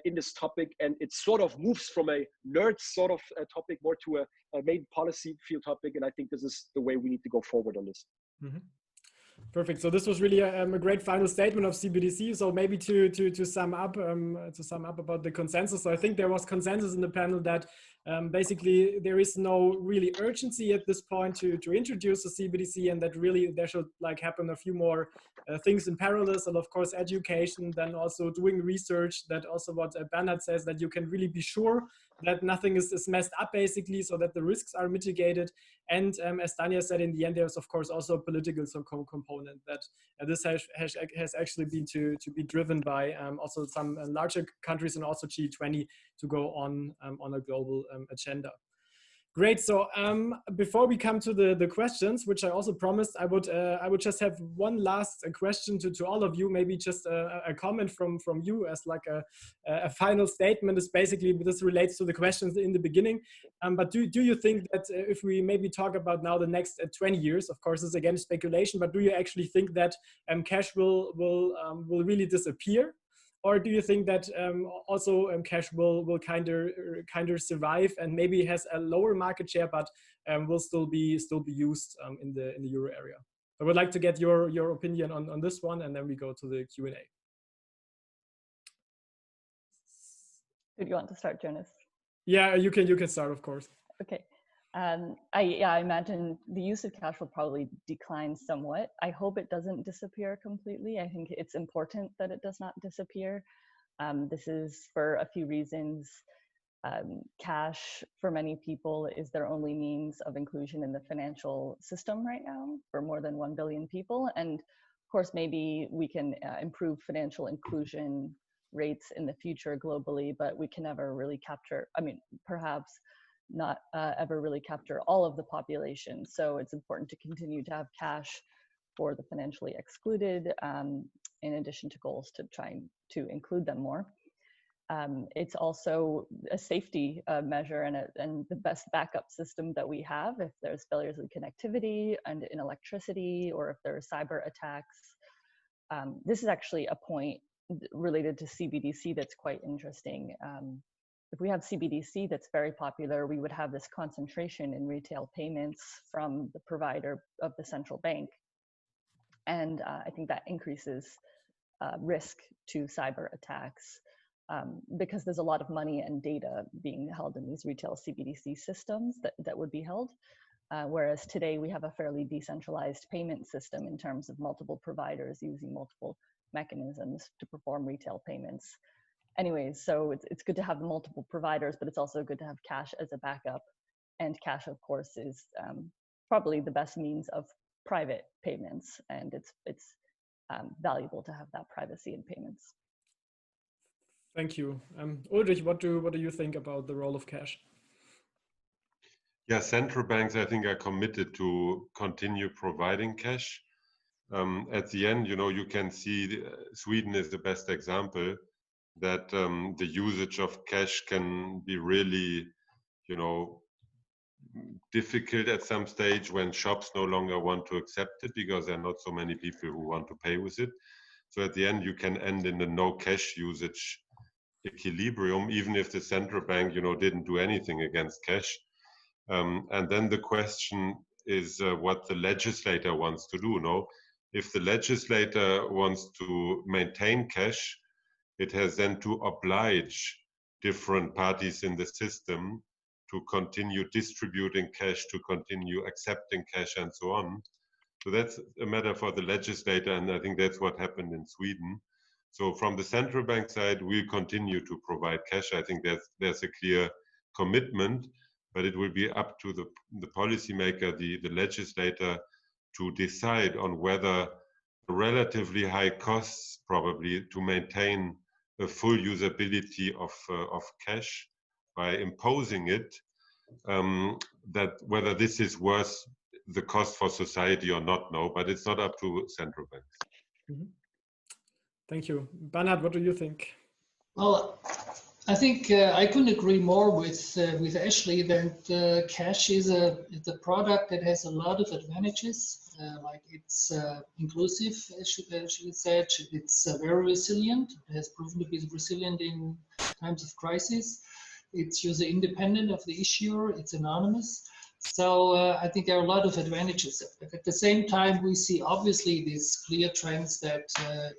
in this topic, and it sort of moves from a nerd sort of topic more to a main policy field topic, and I think this is the way we need to go forward on this. Mm-hmm. Perfect. So this was really a great final statement of CBDC. So maybe to sum up about the consensus. So I think there was consensus in the panel that basically there is no really urgency at this point to introduce a CBDC, and that really there should like happen a few more things in parallel. And of course, education, then also doing research. That also what Bernhard says, that you can really be sure that nothing is messed up basically, so that the risks are mitigated. And as Danyal said, in the end, there's of course also a political component that this has actually been to be driven by also some larger countries and also G20 to go on a global agenda. Great. So before we come to the questions, which I also promised, I would just have one last question to all of you. Maybe just a comment from you as like a final statement. Is basically this relates to the questions in the beginning. But do you think that if we maybe talk about now the next 20 years, of course, it's again speculation, but do you actually think that cash will really disappear? Or do you think that also cash will kind of survive and maybe has a lower market share, but will still be used in the euro area? I would like to get your opinion on this one, and then we go to the Q&A. Do you want to start, Jonas? Yeah, you can start, of course. Okay. I imagine the use of cash will probably decline somewhat. I hope it doesn't disappear completely. I think it's important that it does not disappear. This is for a few reasons. Cash, for many people, is their only means of inclusion in the financial system right now for more than 1 billion people. And of course, maybe we can improve financial inclusion rates in the future globally, but we can never really capture, perhaps not ever really capture all of the population. So it's important to continue to have cash for the financially excluded, in addition to goals to try to include them more. It's also a safety measure and the best backup system that we have if there's failures in connectivity and in electricity, or if there are cyber attacks. This is actually a point related to CBDC that's quite interesting. If we have CBDC that's very popular, we would have this concentration in retail payments from the provider of the central bank. And I think that increases risk to cyber attacks because there's a lot of money and data being held in these retail CBDC systems that would be held. Whereas today we have a fairly decentralized payment system in terms of multiple providers using multiple mechanisms to perform retail payments. Anyways, so it's good to have multiple providers, but it's also good to have cash as a backup. And cash, of course, is probably the best means of private payments, and it's valuable to have that privacy in payments. Thank you. Ulrich, what do you think about the role of cash? Yeah, central banks, I think, are committed to continue providing cash. At the end, you can see Sweden is the best example that the usage of cash can be really, difficult at some stage when shops no longer want to accept it because there are not so many people who want to pay with it. So at the end, you can end in the no cash usage equilibrium, even if the central bank, didn't do anything against cash. And then the question is what the legislator wants to do. If the legislator wants to maintain cash, it has then to oblige different parties in the system to continue distributing cash, to continue accepting cash, and so on. So that's a matter for the legislator, and I think that's what happened in Sweden. So from the central bank side, we'll continue to provide cash. I think there's a clear commitment, but it will be up to the policymaker, the legislator, to decide on whether the relatively high costs probably to maintain a full usability of cash by imposing it, that whether this is worth the cost for society or not, but it's not up to central banks. Mm-hmm. Thank you. Bernhard, what do you think? Well, I think I couldn't agree more with Ashley that cash is a product that has a lot of advantages. Like it's inclusive, as she said. It's very resilient. It has proven to be resilient in times of crisis. It's user independent of the issuer. It's anonymous. So I think there are a lot of advantages. But at the same time, we see obviously these clear trends that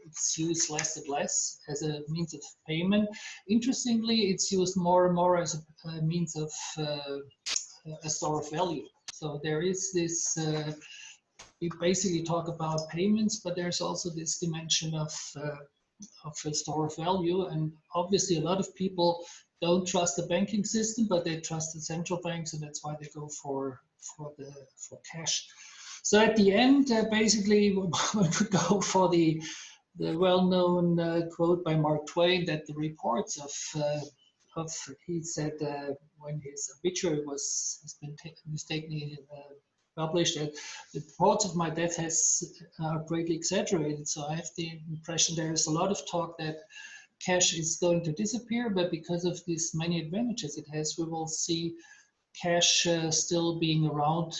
it's used less and less as a means of payment. Interestingly, it's used more and more as a means of a store of value. So there is this, we basically talk about payments, but there's also this dimension of a store of value. And obviously a lot of people don't trust the banking system, but they trust the central banks, and that's why they go for cash. So at the end, basically, we could go for the well-known quote by Mark Twain that the reports of he said when his obituary has been mistakenly published, that the reports of my death are greatly exaggerated. So I have the impression there is a lot of talk that cash is going to disappear, but because of these many advantages it has, we will see cash still being around,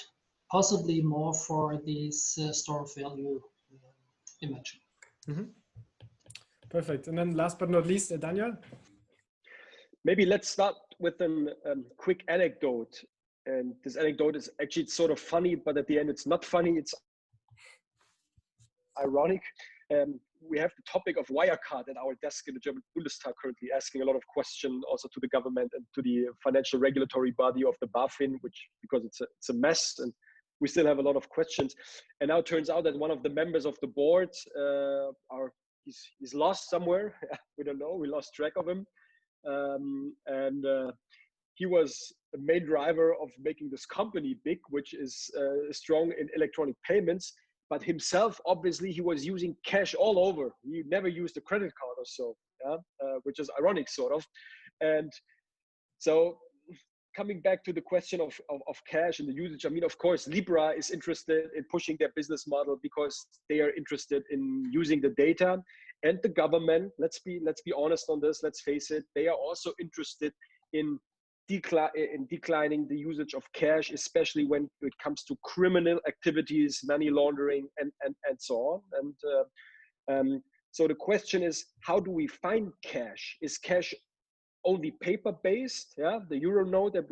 possibly more for these store of value dimension. Mm-hmm. Perfect. And then last but not least, Danyal. Maybe let's start with a quick anecdote. And this anecdote is actually sort of funny, but at the end it's not funny, it's ironic. We have the topic of Wirecard at our desk in the German Bundestag currently, asking a lot of questions also to the government and to the financial regulatory body of the BaFin, which, because it's a mess and we still have a lot of questions. And now it turns out that one of the members of the board, he's lost somewhere. We don't know, we lost track of him. He was the main driver of making this company big, which is strong in electronic payments. But himself, obviously, he was using cash all over. He never used a credit card or so, yeah? Which is ironic, sort of. And so coming back to the question of cash and the usage, I mean, of course, Libra is interested in pushing their business model because they are interested in using the data. And the government, let's be honest on this, let's face it, they are also interested in declining the usage of cash, especially when it comes to criminal activities, money laundering, and so on. And so the question is, how do we find cash? Is cash only paper-based, yeah, the euro note that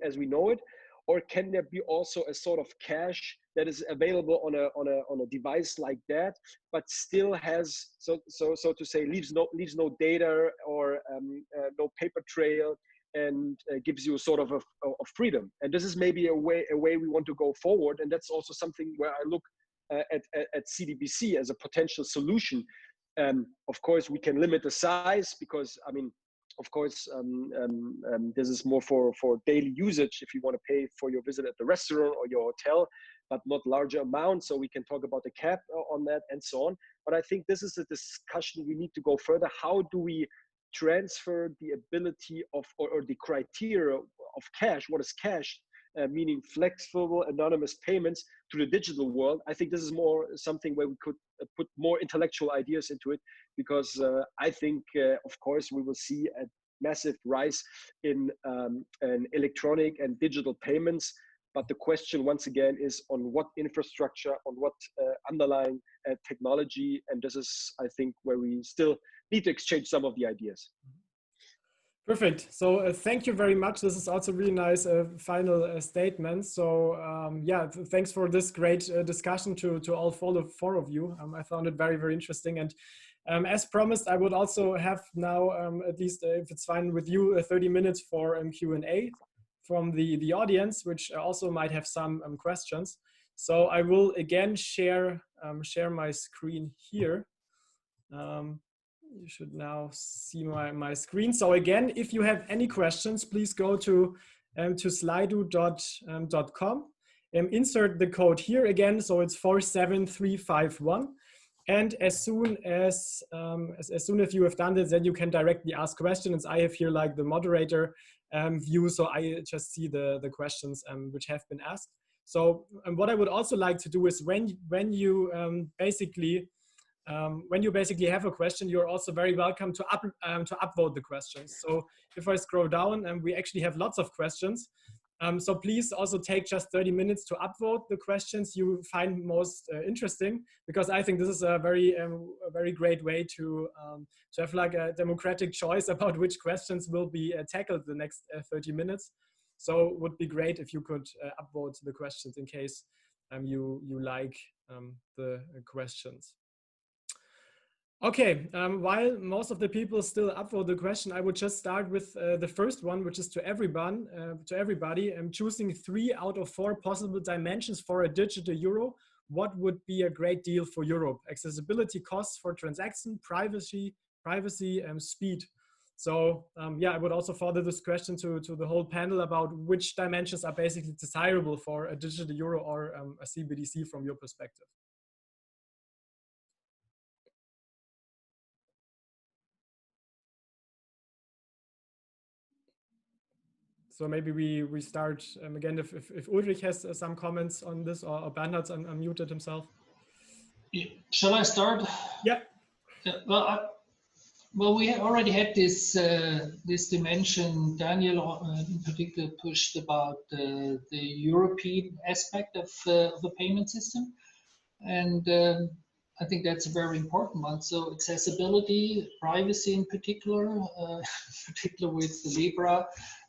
as we know it, or can there be also a sort of cash that is available on a device like that, but still has so to say leaves no data or no paper trail, and gives you a sort of a freedom. And this is maybe a way we want to go forward. And that's also something where I look at CDBC as a potential solution. Of course, we can limit the size because, I mean, of course, this is more for daily usage if you want to pay for your visit at the restaurant or your hotel, but not larger amounts. So we can talk about the cap on that and so on. But I think this is a discussion we need to go further. How do we transfer the ability of or the criteria of cash? What is cash? Meaning flexible anonymous payments to the digital world. I think this is more something where we could put more intellectual ideas into it, because I think, of course, we will see a massive rise in electronic and digital payments. But the question, once again, is on what infrastructure, on what underlying technology. And this is, I think, where we still need to exchange some of the ideas. Perfect. So thank you very much. This is also really nice final statement. So yeah, thanks for this great discussion to all four of you. I found it very, very interesting. And as promised, I would also have now, at least if it's fine with you, 30 minutes for Q&A from the audience, which also might have some questions. So I will again share my screen here. You should now see my screen. So again, if you have any questions, please go to slido.com and insert the code here again. So it's 47351. And as soon as you have done this, then you can directly ask questions. I have here like the moderator view, so I just see the questions which have been asked. So what I would also like to do is when you basically when you basically have a question, you're also very welcome to upvote the questions. So if I scroll down, and we actually have lots of questions. So please also take just 30 minutes to upvote the questions you find most interesting, because I think this is a very great way to have like a democratic choice about which questions will be tackled the next 30 minutes. So it would be great if you could upvote the questions in case you like the questions. Okay, while most of the people still upvote the question, I would just start with the first one, which is to everybody. I'm choosing 3 out of 4 possible dimensions for a digital euro. What would be a great deal for Europe? Accessibility, costs for transaction, privacy, and speed. So yeah, I would also forward this question to the whole panel about which dimensions are basically desirable for a digital euro or a CBDC from your perspective. So maybe we start again if Ulrich has some comments on this, or Bernhard's unmuted himself. Shall I start? Yeah. Well, we already had this this dimension. Daniel in particular pushed about the European aspect of the payment system, and I think that's a very important one. So accessibility, privacy in particular, with the Libra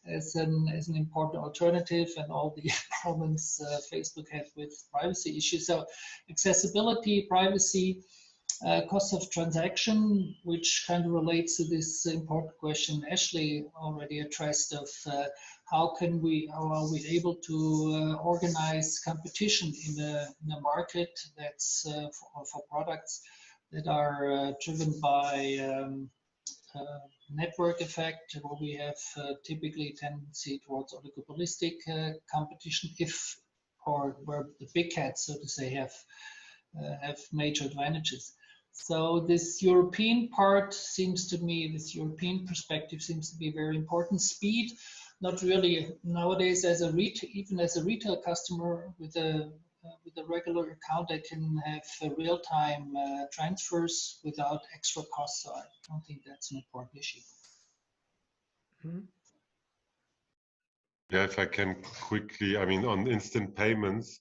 as an important alternative, and all the problems Facebook had with privacy issues. So accessibility, privacy, cost of transaction, which kind of relates to this important question Ashley already addressed of how are we able to organize competition in a market that's for products that are driven by network effect, where we have typically tendency towards oligopolistic competition, or where the big cats, so to say, have major advantages. So this European part seems to me, this European perspective seems to be very important. Speed, not really nowadays. Even as a retail customer with a regular account, I can have real-time transfers without extra costs. So I don't think that's an important issue. Mm-hmm. Yeah, if I can quickly, I mean, on instant payments,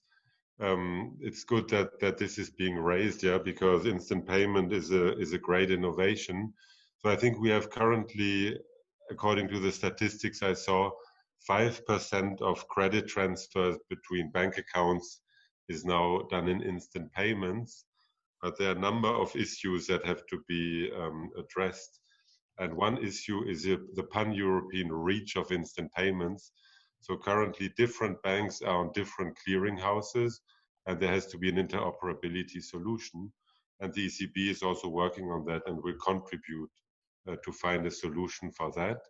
it's good that this is being raised, yeah, because instant payment is a great innovation. So I think we have currently, according to the statistics I saw, 5% of credit transfers between bank accounts is now done in instant payments. But there are a number of issues that have to be addressed. And one issue is the pan-European reach of instant payments. So currently different banks are on different clearing houses, and there has to be an interoperability solution. And the ECB is also working on that and will contribute to find a solution for that.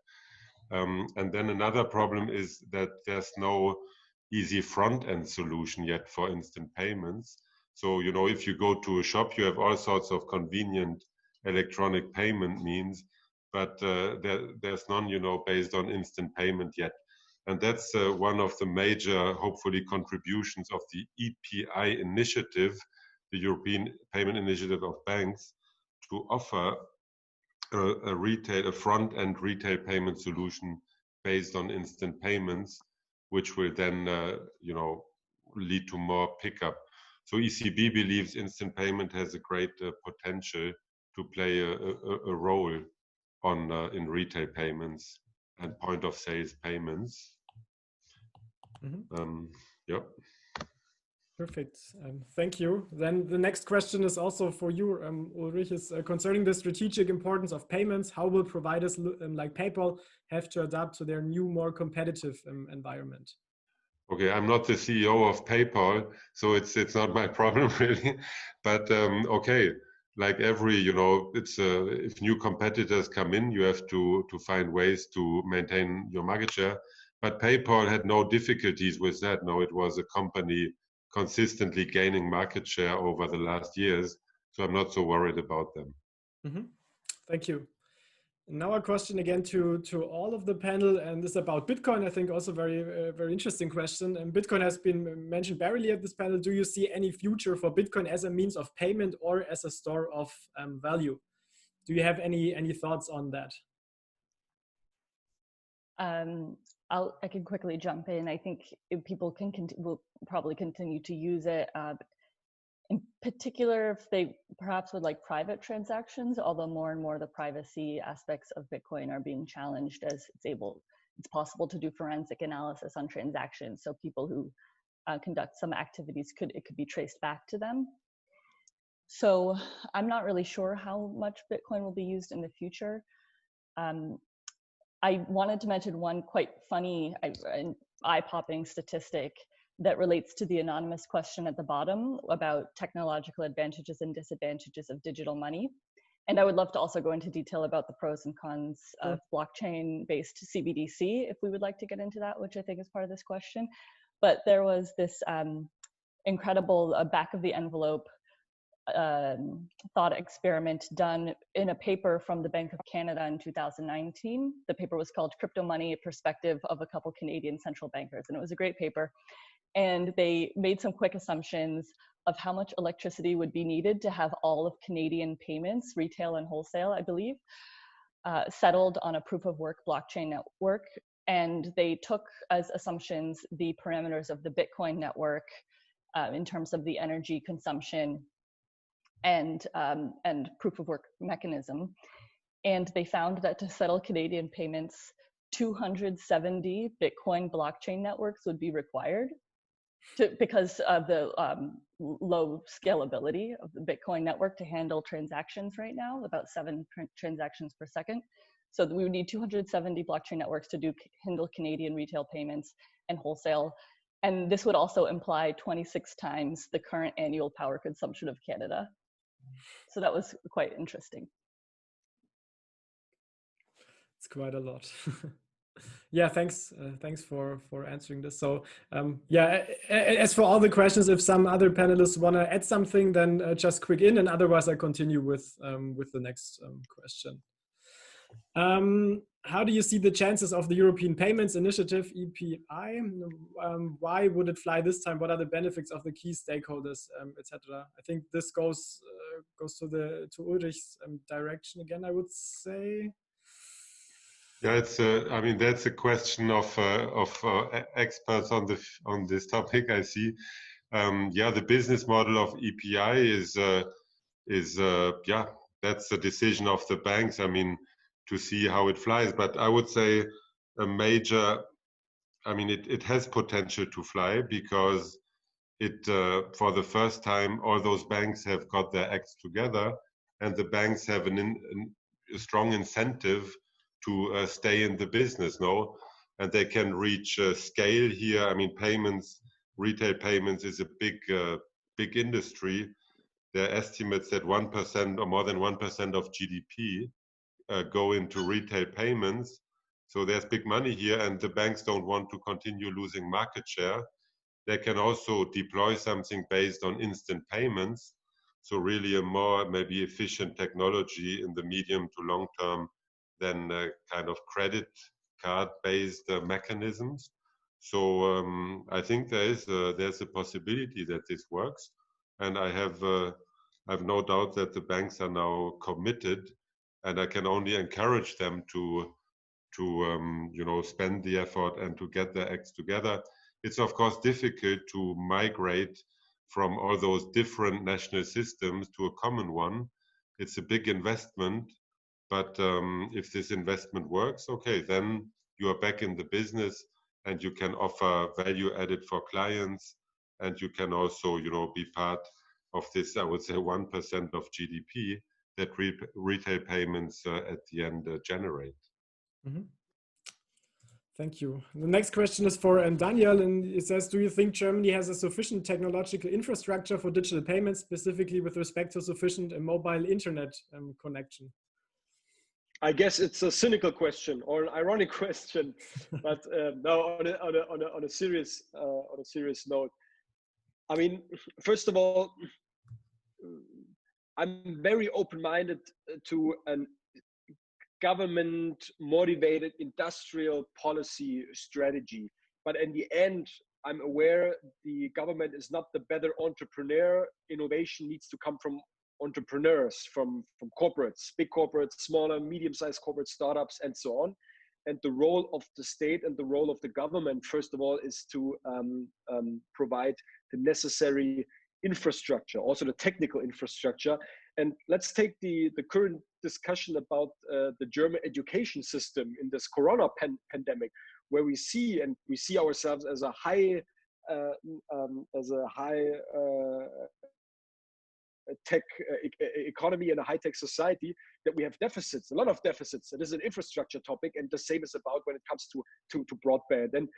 And then another problem is that there's no easy front-end solution yet for instant payments. So, you know, if you go to a shop, you have all sorts of convenient electronic payment means, but there's none, you know, based on instant payment yet. And that's one of the major, hopefully, contributions of the EPI initiative, the European Payment Initiative of Banks, to offer a front-end retail payment solution based on instant payments, which will then, you know, lead to more pickup. So ECB believes instant payment has a great potential to play a role on in retail payments and point of sales payments. Mm-hmm. Yep. Perfect. Thank you. Then the next question is also for you, Ulrich, is concerning the strategic importance of payments. How will providers like PayPal have to adapt to their new, more competitive environment? Okay, I'm not the CEO of PayPal, so it's not my problem really. But okay, like every, you know, it's if new competitors come in, you have to find ways to maintain your market share. But PayPal had no difficulties with that. No, it was a company consistently gaining market share over the last years, so I'm not so worried about them. Mm-hmm. Thank you. Now a question again to all of the panel, and this is about Bitcoin. I think also very interesting question. And Bitcoin has been mentioned barely at this panel. Do you see any future for Bitcoin as a means of payment or as a store of value? Do you have any thoughts on that? I can quickly jump in. I think people will probably continue to use it. In particular, if they perhaps would like private transactions, although more and more the privacy aspects of Bitcoin are being challenged as it's possible to do forensic analysis on transactions. So people who conduct some activities it could be traced back to them. So I'm not really sure how much Bitcoin will be used in the future. I wanted to mention one quite funny, eye-popping statistic that relates to the anonymous question at the bottom about technological advantages and disadvantages of digital money. And I would love to also go into detail about the pros and cons of blockchain-based CBDC, if we would like to get into that, which I think is part of this question. But there was this incredible back of the envelope thought experiment done in a paper from the Bank of Canada in 2019. The paper was called Crypto Money, a Perspective of a Couple Canadian Central Bankers. And it was a great paper. And they made some quick assumptions of how much electricity would be needed to have all of Canadian payments, retail and wholesale, I believe, settled on a proof of work blockchain network. And they took as assumptions the parameters of the Bitcoin network in terms of the energy consumption and proof of work mechanism. And they found that to settle Canadian payments, 270 Bitcoin blockchain networks would be required because of the low scalability of the Bitcoin network to handle transactions right now, about 7 transactions per second. So we would need 270 blockchain networks to handle Canadian retail payments and wholesale. And this would also imply 26 times the current annual power consumption of Canada. So that was quite interesting. It's quite a lot. Yeah, thanks for answering this. So yeah, as for all the questions, if some other panelists want to add something, then just quick in, and otherwise I continue with the next question. How do you see the chances of the European Payments Initiative, EPI? Why would it fly this time? What are the benefits of the key stakeholders, etc.? I think this goes to Ulrich's direction again, I would say. Yeah, I mean, that's a question of experts on this topic, I see. Yeah, the business model of EPI is yeah, that's the decision of the banks. I mean, to see how it flies. But I would say it has potential to fly because for the first time, all those banks have got their acts together, and the banks have a strong incentive to stay in the business, and they can reach scale here. I mean, retail payments is a big industry. There are estimates that 1% or more than 1% of GDP go into retail payments. So there's big money here, and the banks don't want to continue losing market share. They can also deploy something based on instant payments. So really a more maybe efficient technology in the medium to long term than kind of credit card-based mechanisms. So I think there's a possibility that this works, and I have no doubt that the banks are now committed, and I can only encourage them to spend the effort and to get their acts together. It's of course difficult to migrate from all those different national systems to a common one. It's a big investment. But if this investment works, okay, then you are back in the business and you can offer value added for clients, and you can also, be part of this, I would say, 1% of GDP that retail payments at the end generate. Mm-hmm. Thank you. The next question is for Danyal, and it says, do you think Germany has a sufficient technological infrastructure for digital payments, specifically with respect to sufficient mobile internet connection? I guess it's a cynical question or an ironic question, but no, on a serious note. I mean, first of all, I'm very open-minded to an government motivated industrial policy strategy. But in the end, I'm aware the government is not the better entrepreneur. Innovation needs to come from entrepreneurs, from corporates, big corporates, smaller, medium-sized corporate startups, and so on. And the role of the state and the role of the government, first of all, is to provide the necessary infrastructure, also the technical infrastructure. And let's take the current discussion about the German education system in this Corona pandemic, where we see ourselves as a high tech economy and a high-tech society, that we have deficits, a lot of deficits. It is an infrastructure topic, and the same is about when it comes to broadband. And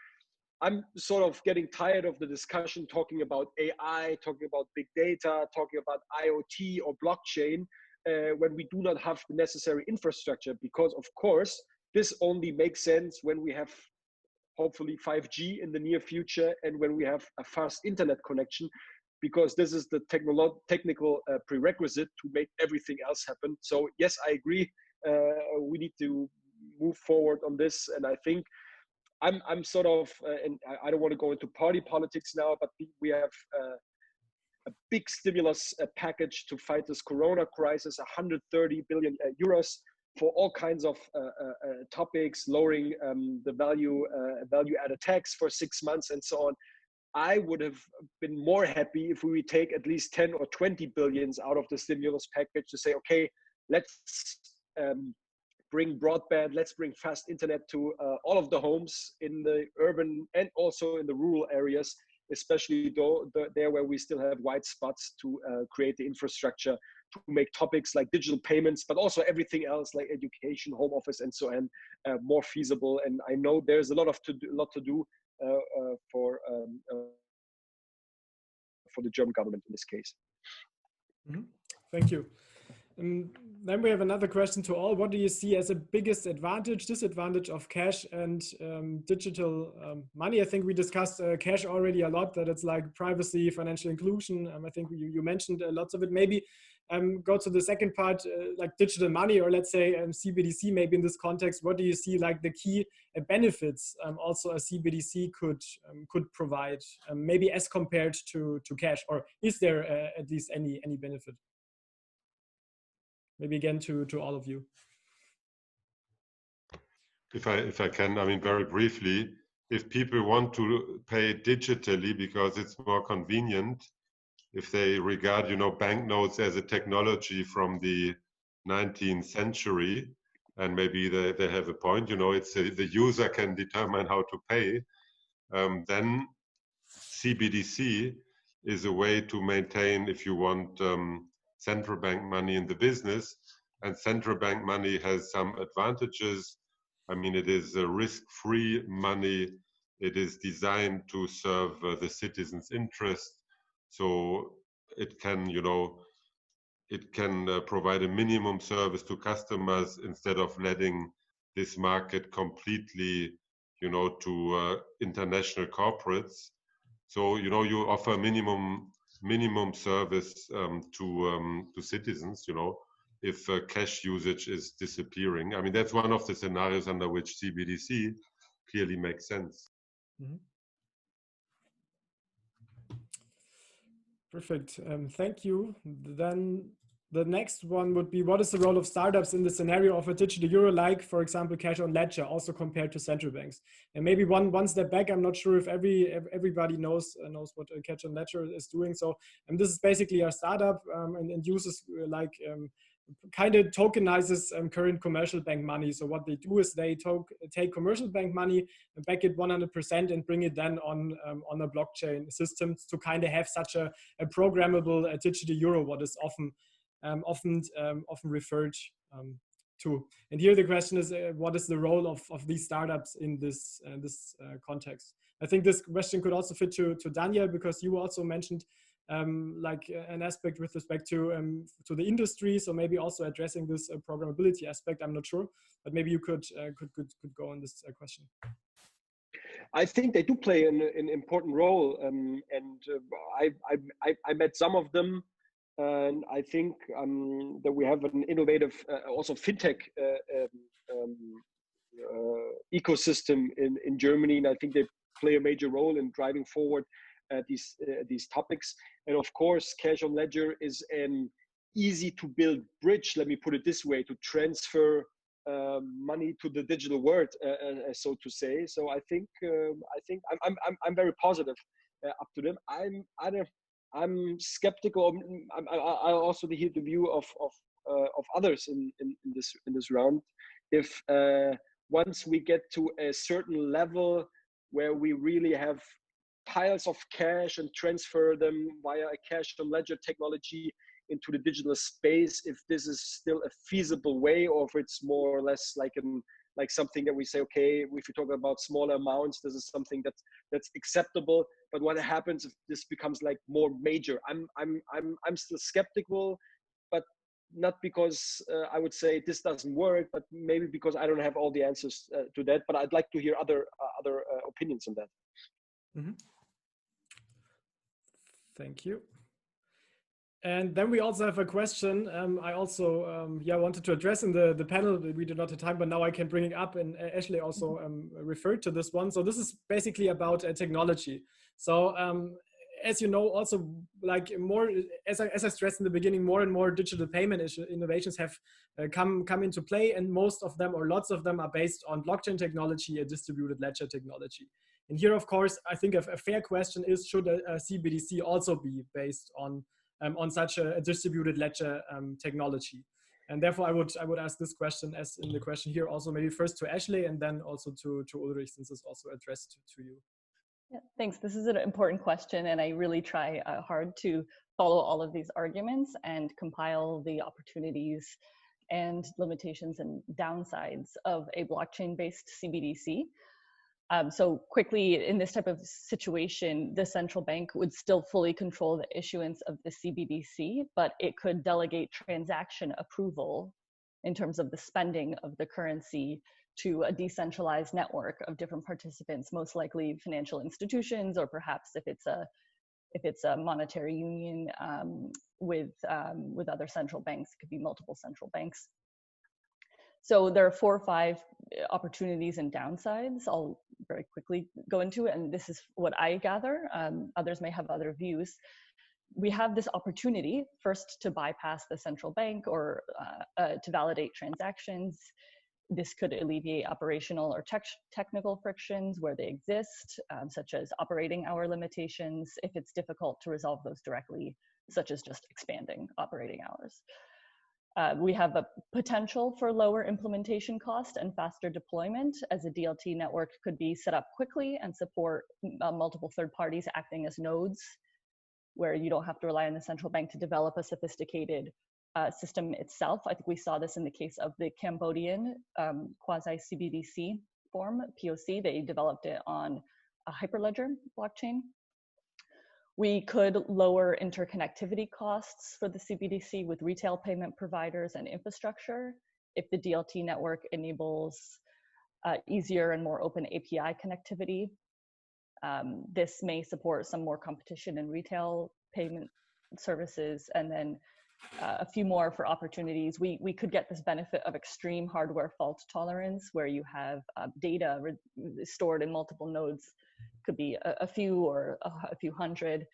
I'm sort of getting tired of the discussion talking about AI, talking about big data, talking about IoT or blockchain, when we do not have the necessary infrastructure, because of course, this only makes sense when we have hopefully 5G in the near future and when we have a fast internet connection, because this is the technical prerequisite to make everything else happen. So yes, I agree. We need to move forward on this. And I think I'm sort of, and I don't want to go into party politics now, but we have a big stimulus package to fight this Corona crisis, 130 billion euros for all kinds of topics, lowering the value-added tax for 6 months and so on. I would have been more happy if we would take at least 10 or 20 billions out of the stimulus package to say, okay, let's bring broadband, let's bring fast internet to all of the homes in the urban and also in the rural areas, especially there where we still have white spots, to create the infrastructure to make topics like digital payments, but also everything else like education, home office, and so on, more feasible. And I know there's a lot to do for the German government in this case. Mm-hmm. Thank you. Then we have another question to all. What do you see as the biggest advantage, disadvantage of cash and digital money? I think we discussed cash already a lot, that it's like privacy, financial inclusion. I think you mentioned lots of it. Maybe go to the second part, like digital money, or let's say CBDC, maybe in this context. What do you see like the key benefits also a CBDC could provide, maybe as compared to cash, or is there at least any benefit? Maybe again to all of you. If I can, I mean, very briefly, if people want to pay digitally because it's more convenient, if they regard, banknotes as a technology from the 19th century, and maybe they have a point, it's the user can determine how to pay, then CBDC is a way to maintain, if you want, central bank money in the business. And central bank money has some advantages. I mean, it is a risk-free money. It is designed to serve the citizens' interest. So it can, it can provide a minimum service to customers instead of letting this market completely, to international corporates. So, you offer minimum service to citizens, if cash usage is disappearing. I mean, that's one of the scenarios under which CBDC clearly makes sense. Mm-hmm. Perfect. Thank you. Then the next one would be, what is the role of startups in the scenario of a digital euro, like, for example, cash on ledger, also compared to central banks? And maybe one step back, I'm not sure if everybody knows what a cash on ledger is doing. So this is basically a startup and uses kind of tokenizes current commercial bank money. So what they do is they take commercial bank money and back it 100% and bring it then on a blockchain system to kind of have such a programmable digital euro, what is often referred to. And here the question is, what is the role of these startups in this context? I think this question could also fit to Danyal, because you also mentioned like an aspect with respect to the industry, so maybe also addressing this programmability aspect. I'm not sure, but maybe you could go on this question. I think they do play an important role, and I met some of them And I think that we have an innovative, also fintech ecosystem in Germany, and I think they play a major role in driving forward these topics. And of course, cash on ledger is an easy to build bridge, let me put it this way, to transfer money to the digital world, so to say. So I think I'm very positive up to them. I'm skeptical. I also hear the view of others in this round. If once we get to a certain level where we really have piles of cash and transfer them via a cash on ledger technology into the digital space, if this is still a feasible way, or if it's more or less like something that we say, okay, if you're talking about smaller amounts, this is something that's acceptable. But what happens if this becomes like more major? I'm still skeptical, but not because I would say this doesn't work, but maybe because I don't have all the answers to that. But I'd like to hear other opinions on that. Mm-hmm. Thank you. And then we also have a question I also wanted to address in the panel. We did not have time, but now I can bring it up. And Ashley also referred to this one. So this is basically about technology. So as you know, also like more, as I stressed in the beginning, more and more digital payment innovations have come into play, and most of them, or lots of them, are based on blockchain technology and distributed ledger technology. And here, of course, I think a fair question is, should a CBDC also be based on such a distributed ledger technology? And therefore, I would ask this question, as in the question here, also maybe first to Ashley and then also to Ulrich, since it's also addressed to you. Yeah, thanks. This is an important question, and I really try hard to follow all of these arguments and compile the opportunities and limitations and downsides of a blockchain-based CBDC. So quickly, in this type of situation, the central bank would still fully control the issuance of the CBDC, but it could delegate transaction approval in terms of the spending of the currency to a decentralized network of different participants, most likely financial institutions, or perhaps if it's a monetary union with other central banks, it could be multiple central banks. So there are 4 or 5 opportunities and downsides. I'll very quickly go into it, and this is what I gather. Others may have other views. We have this opportunity first to bypass the central bank or to validate transactions. This could alleviate operational or technical frictions where they exist, such as operating hour limitations, if it's difficult to resolve those directly, such as just expanding operating hours. We have a potential for lower implementation cost and faster deployment, as a DLT network could be set up quickly and support multiple third parties acting as nodes, where you don't have to rely on the central bank to develop a sophisticated system itself. I think we saw this in the case of the Cambodian quasi-CBDC form, POC. They developed it on a Hyperledger blockchain. We could lower interconnectivity costs for the CBDC with retail payment providers and infrastructure if the DLT network enables easier and more open API connectivity. This may support some more competition in retail payment services, and then a few more for opportunities. We could get this benefit of extreme hardware fault tolerance, where you have data stored in multiple nodes, could be a few or a few hundred,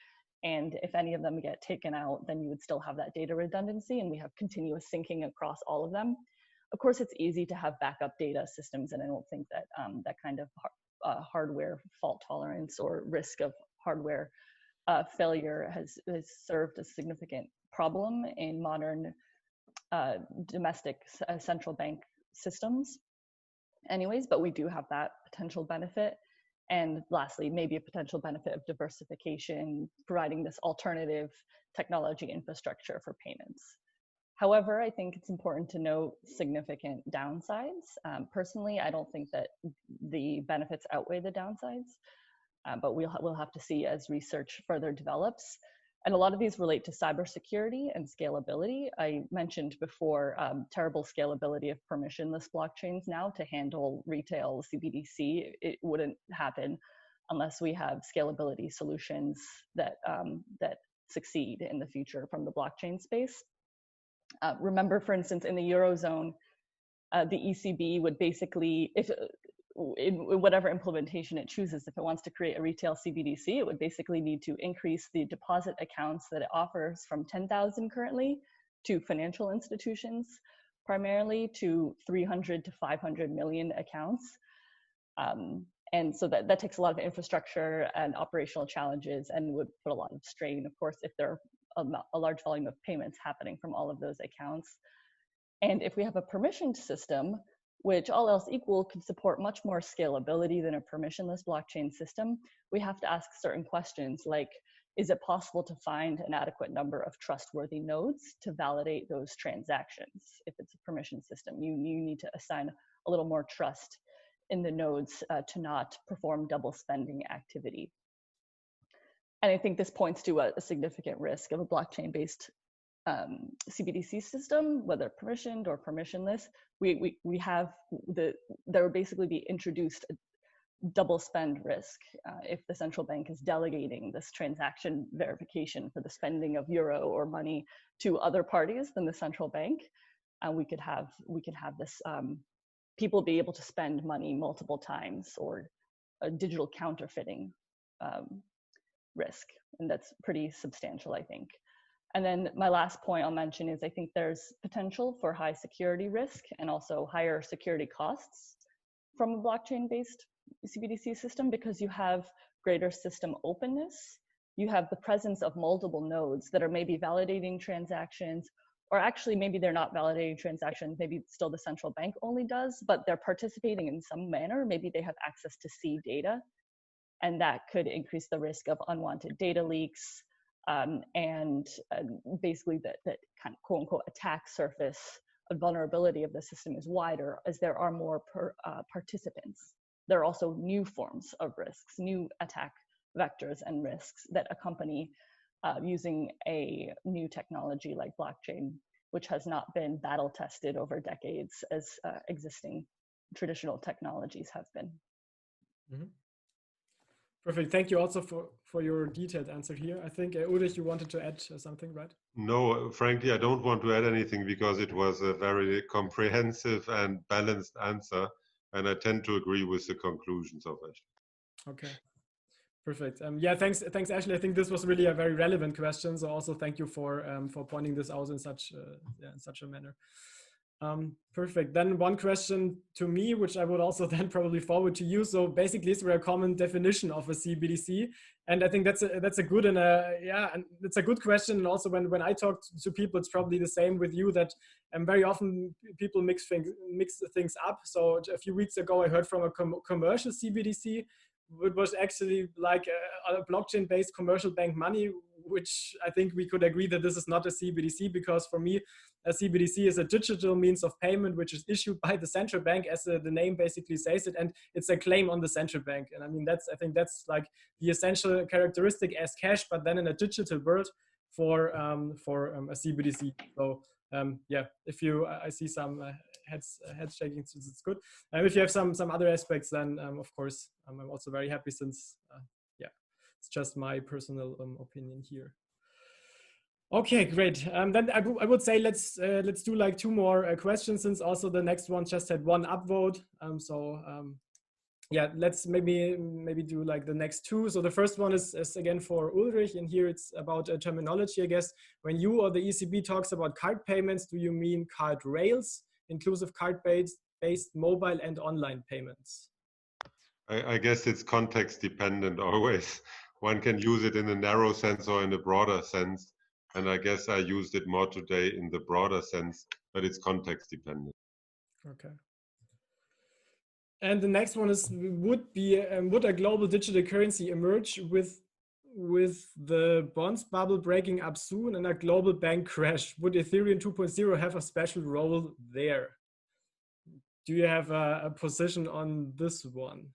and if any of them get taken out, then you would still have that data redundancy, and we have continuous syncing across all of them. Of course, it's easy to have backup data systems, and I don't think that that kind of hardware fault tolerance or risk of hardware failure has served a significant problem in modern domestic central bank systems anyways, but we do have that potential benefit. And lastly, maybe a potential benefit of diversification, providing this alternative technology infrastructure for payments. However, I think it's important to note significant downsides. Personally, I don't think that the benefits outweigh the downsides, but we'll have to see as research further develops. And a lot of these relate to cybersecurity and scalability. I mentioned before terrible scalability of permissionless blockchains now to handle retail CBDC. It wouldn't happen unless we have scalability solutions that succeed in the future from the blockchain space. Remember, for instance, in the Eurozone, the ECB would basically, if in whatever implementation it chooses, if it wants to create a retail CBDC, it would basically need to increase the deposit accounts that it offers from 10,000 currently to financial institutions, primarily to 300 to 500 million accounts. And so that takes a lot of infrastructure and operational challenges and would put a lot of strain, of course, if there are a large volume of payments happening from all of those accounts. And if we have a permissioned system, which all else equal could support much more scalability than a permissionless blockchain system, we have to ask certain questions like, is it possible to find an adequate number of trustworthy nodes to validate those transactions? If it's a permission system, you need to assign a little more trust in the nodes to not perform double spending activity. And I think this points to a significant risk of a blockchain-based CBDC system, whether permissioned or permissionless. There would basically be introduced a double spend risk if the central bank is delegating this transaction verification for the spending of euro or money to other parties than the central bank. We could have this people be able to spend money multiple times, or a digital counterfeiting risk, and that's pretty substantial, I think. And then my last point I'll mention is I think there's potential for high security risk and also higher security costs from a blockchain-based CBDC system, because you have greater system openness. You have the presence of multiple nodes that are maybe validating transactions, or actually maybe they're not validating transactions, maybe still the central bank only does, but they're participating in some manner. Maybe they have access to seed data, and that could increase the risk of unwanted data leaks. And basically that kind of quote unquote attack surface of vulnerability of the system is wider as there are more participants. There are also new forms of risks, new attack vectors and risks that accompany using a new technology like blockchain, which has not been battle tested over decades as existing traditional technologies have been. Mm-hmm. Perfect. Thank you also for your detailed answer here. I think, Ulrich, you wanted to add something, right? No, frankly, I don't want to add anything because it was a very comprehensive and balanced answer. And I tend to agree with the conclusions of it. Okay. Perfect. Yeah, thanks, Ashley. I think this was really a very relevant question. So also thank you for pointing this out in such a manner. Perfect. Then one question to me, which I would also then probably forward to you. So basically, is there a common definition of a CBDC? And I think that's a good and it's a good question. And also when I talk to people, it's probably the same with you, that very often people mix things up. So a few weeks ago, I heard from a commercial CBDC. It was actually like a blockchain-based commercial bank money, which I think we could agree that this is not a CBDC, because for me, a CBDC is a digital means of payment, which is issued by the central bank, as the name basically says it, and it's a claim on the central bank. And I mean, I think that's like the essential characteristic as cash, but then in a digital world for a CBDC. So yeah, I see some heads shaking, so it's good. If you have some other aspects, then of course I'm also very happy, since yeah, it's just my personal opinion here. Okay, great. Then I would say let's do like 2 more questions, since also the next one just had 1 upvote. Yeah, let's maybe do like the next 2. So the first one is again for Ulrich, and here it's about terminology, I guess. When you or the ECB talks about card payments, do you mean card rails, inclusive card-based mobile and online payments? I guess it's context dependent always. One can use it in a narrow sense or in a broader sense. And I guess I used it more today in the broader sense, but it's context dependent. Okay. And the next one is, would a global digital currency emerge with the bonds bubble breaking up soon and a global bank crash? Would Ethereum 2.0 have a special role there? Do you have a position on this one?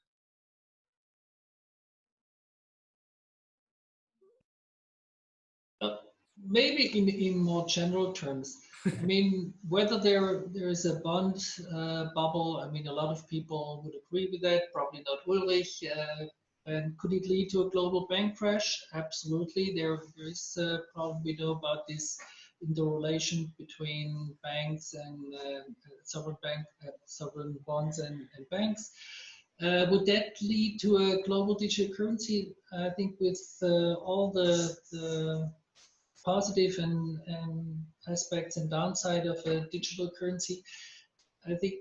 Maybe in more general terms. I mean, whether there is a bond bubble, I mean, a lot of people would agree with that, probably not Ulrich, And could it lead to a global bank crash? Absolutely. There is a problem we know about this interrelation between banks and sovereign bonds and banks. Would that lead to a global digital currency? I think with all the positive and aspects and downside of a digital currency, I think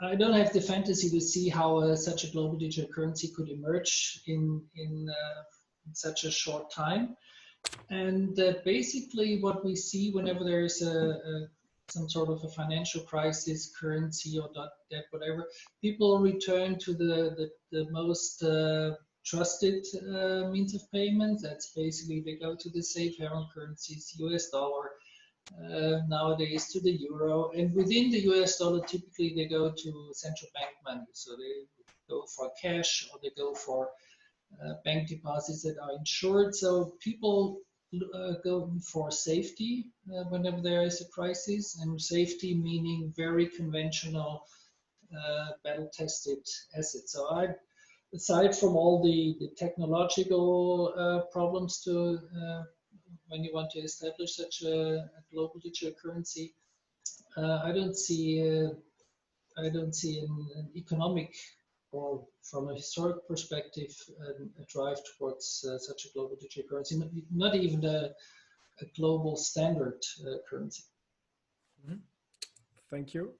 I don't have the fantasy to see how such a global digital currency could emerge in such a short time. And basically what we see whenever there is some sort of a financial crisis, currency or debt, whatever, people return to the most trusted means of payment. That's basically they go to the safe haven currencies, US dollar, nowadays to the euro, and within the US dollar typically they go to central bank money. So they go for cash or they go for bank deposits that are insured. So people go for safety whenever there is a crisis, and safety meaning very conventional battle-tested assets. So aside from all the technological problems to when you want to establish such a global digital currency, I don't see an economic or from a historic perspective a drive towards such a global digital currency, not even a global standard currency. Mm-hmm. Thank you.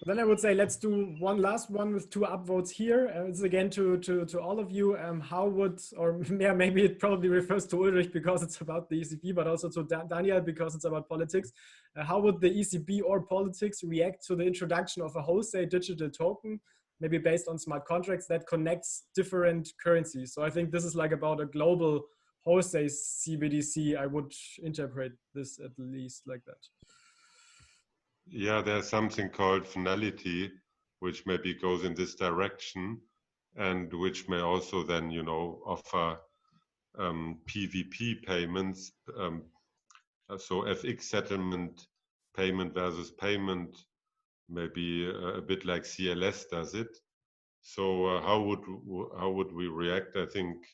Then I would say let's do one last one with 2 upvotes here. It's again to all of you. How would, or yeah, maybe it probably refers to Ulrich because it's about the ECB, but also to Danyal because it's about politics. How would the ECB or politics react to the introduction of a wholesale digital token, maybe based on smart contracts that connects different currencies? So I think this is like about a global wholesale CBDC. I would interpret this at least like that. Yeah, there's something called finality, which maybe goes in this direction, and which may also then, you know, offer PVP payments. So FX settlement, payment versus payment, maybe a bit like CLS does it. So how would we react? I think,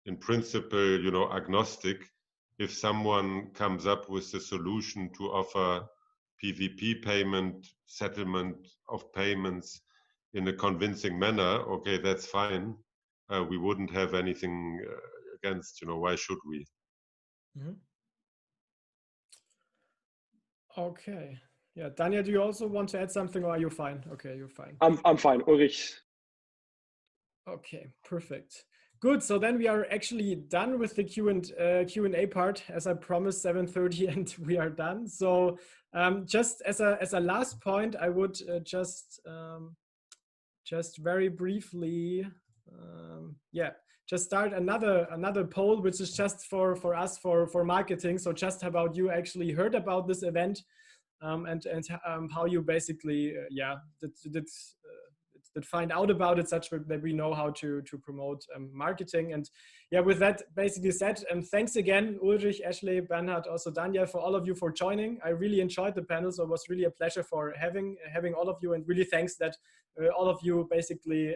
in principle, you know, agnostic. If someone comes up with a solution to offer PVP payment, settlement of payments in a convincing manner, okay, that's fine. We wouldn't have anything against, you know, why should we? Mm-hmm. Okay. Yeah, Daniel, do you also want to add something, or are you fine? Okay, you're fine. I'm fine, Ulrich. Okay, perfect. Good. So then we are actually done with the Q&A part, as I promised, 7:30, and we are done. So just as a last point, I would just very briefly, just start another poll, which is just for us for marketing. So just about you actually heard about this event, and how you basically did find out about it, such that we know how to promote marketing. And yeah, with that basically said, thanks again, Ulrich, Ashley, Bernhard, also Daniel, for all of you for joining. I really enjoyed the panel, so it was really a pleasure for having all of you, and really thanks that all of you basically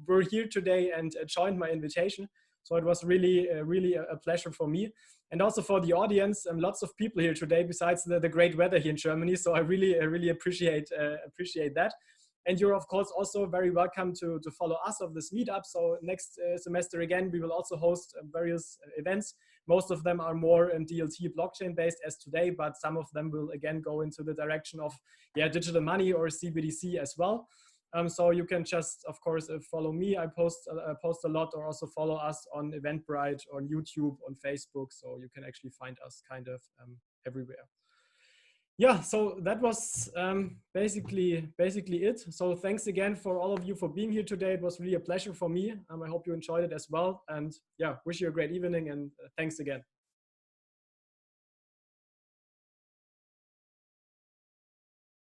were here today and joined my invitation. So it was really a pleasure for me, and also for the audience. Lots of people here today, besides the great weather here in Germany. So I really appreciate that. And you're, of course, also very welcome to follow us of this meetup. So next semester, again, we will also host various events. Most of them are more DLT blockchain based as today, but some of them will, again, go into the direction of digital money or CBDC as well. So you can just, of course, follow me. I post a lot, or also follow us on Eventbrite, on YouTube, on Facebook. So you can actually find us kind of everywhere. Yeah, so that was basically it. So thanks again for all of you for being here today. It was really a pleasure for me. I hope you enjoyed it as well. And yeah, wish you a great evening, and thanks again.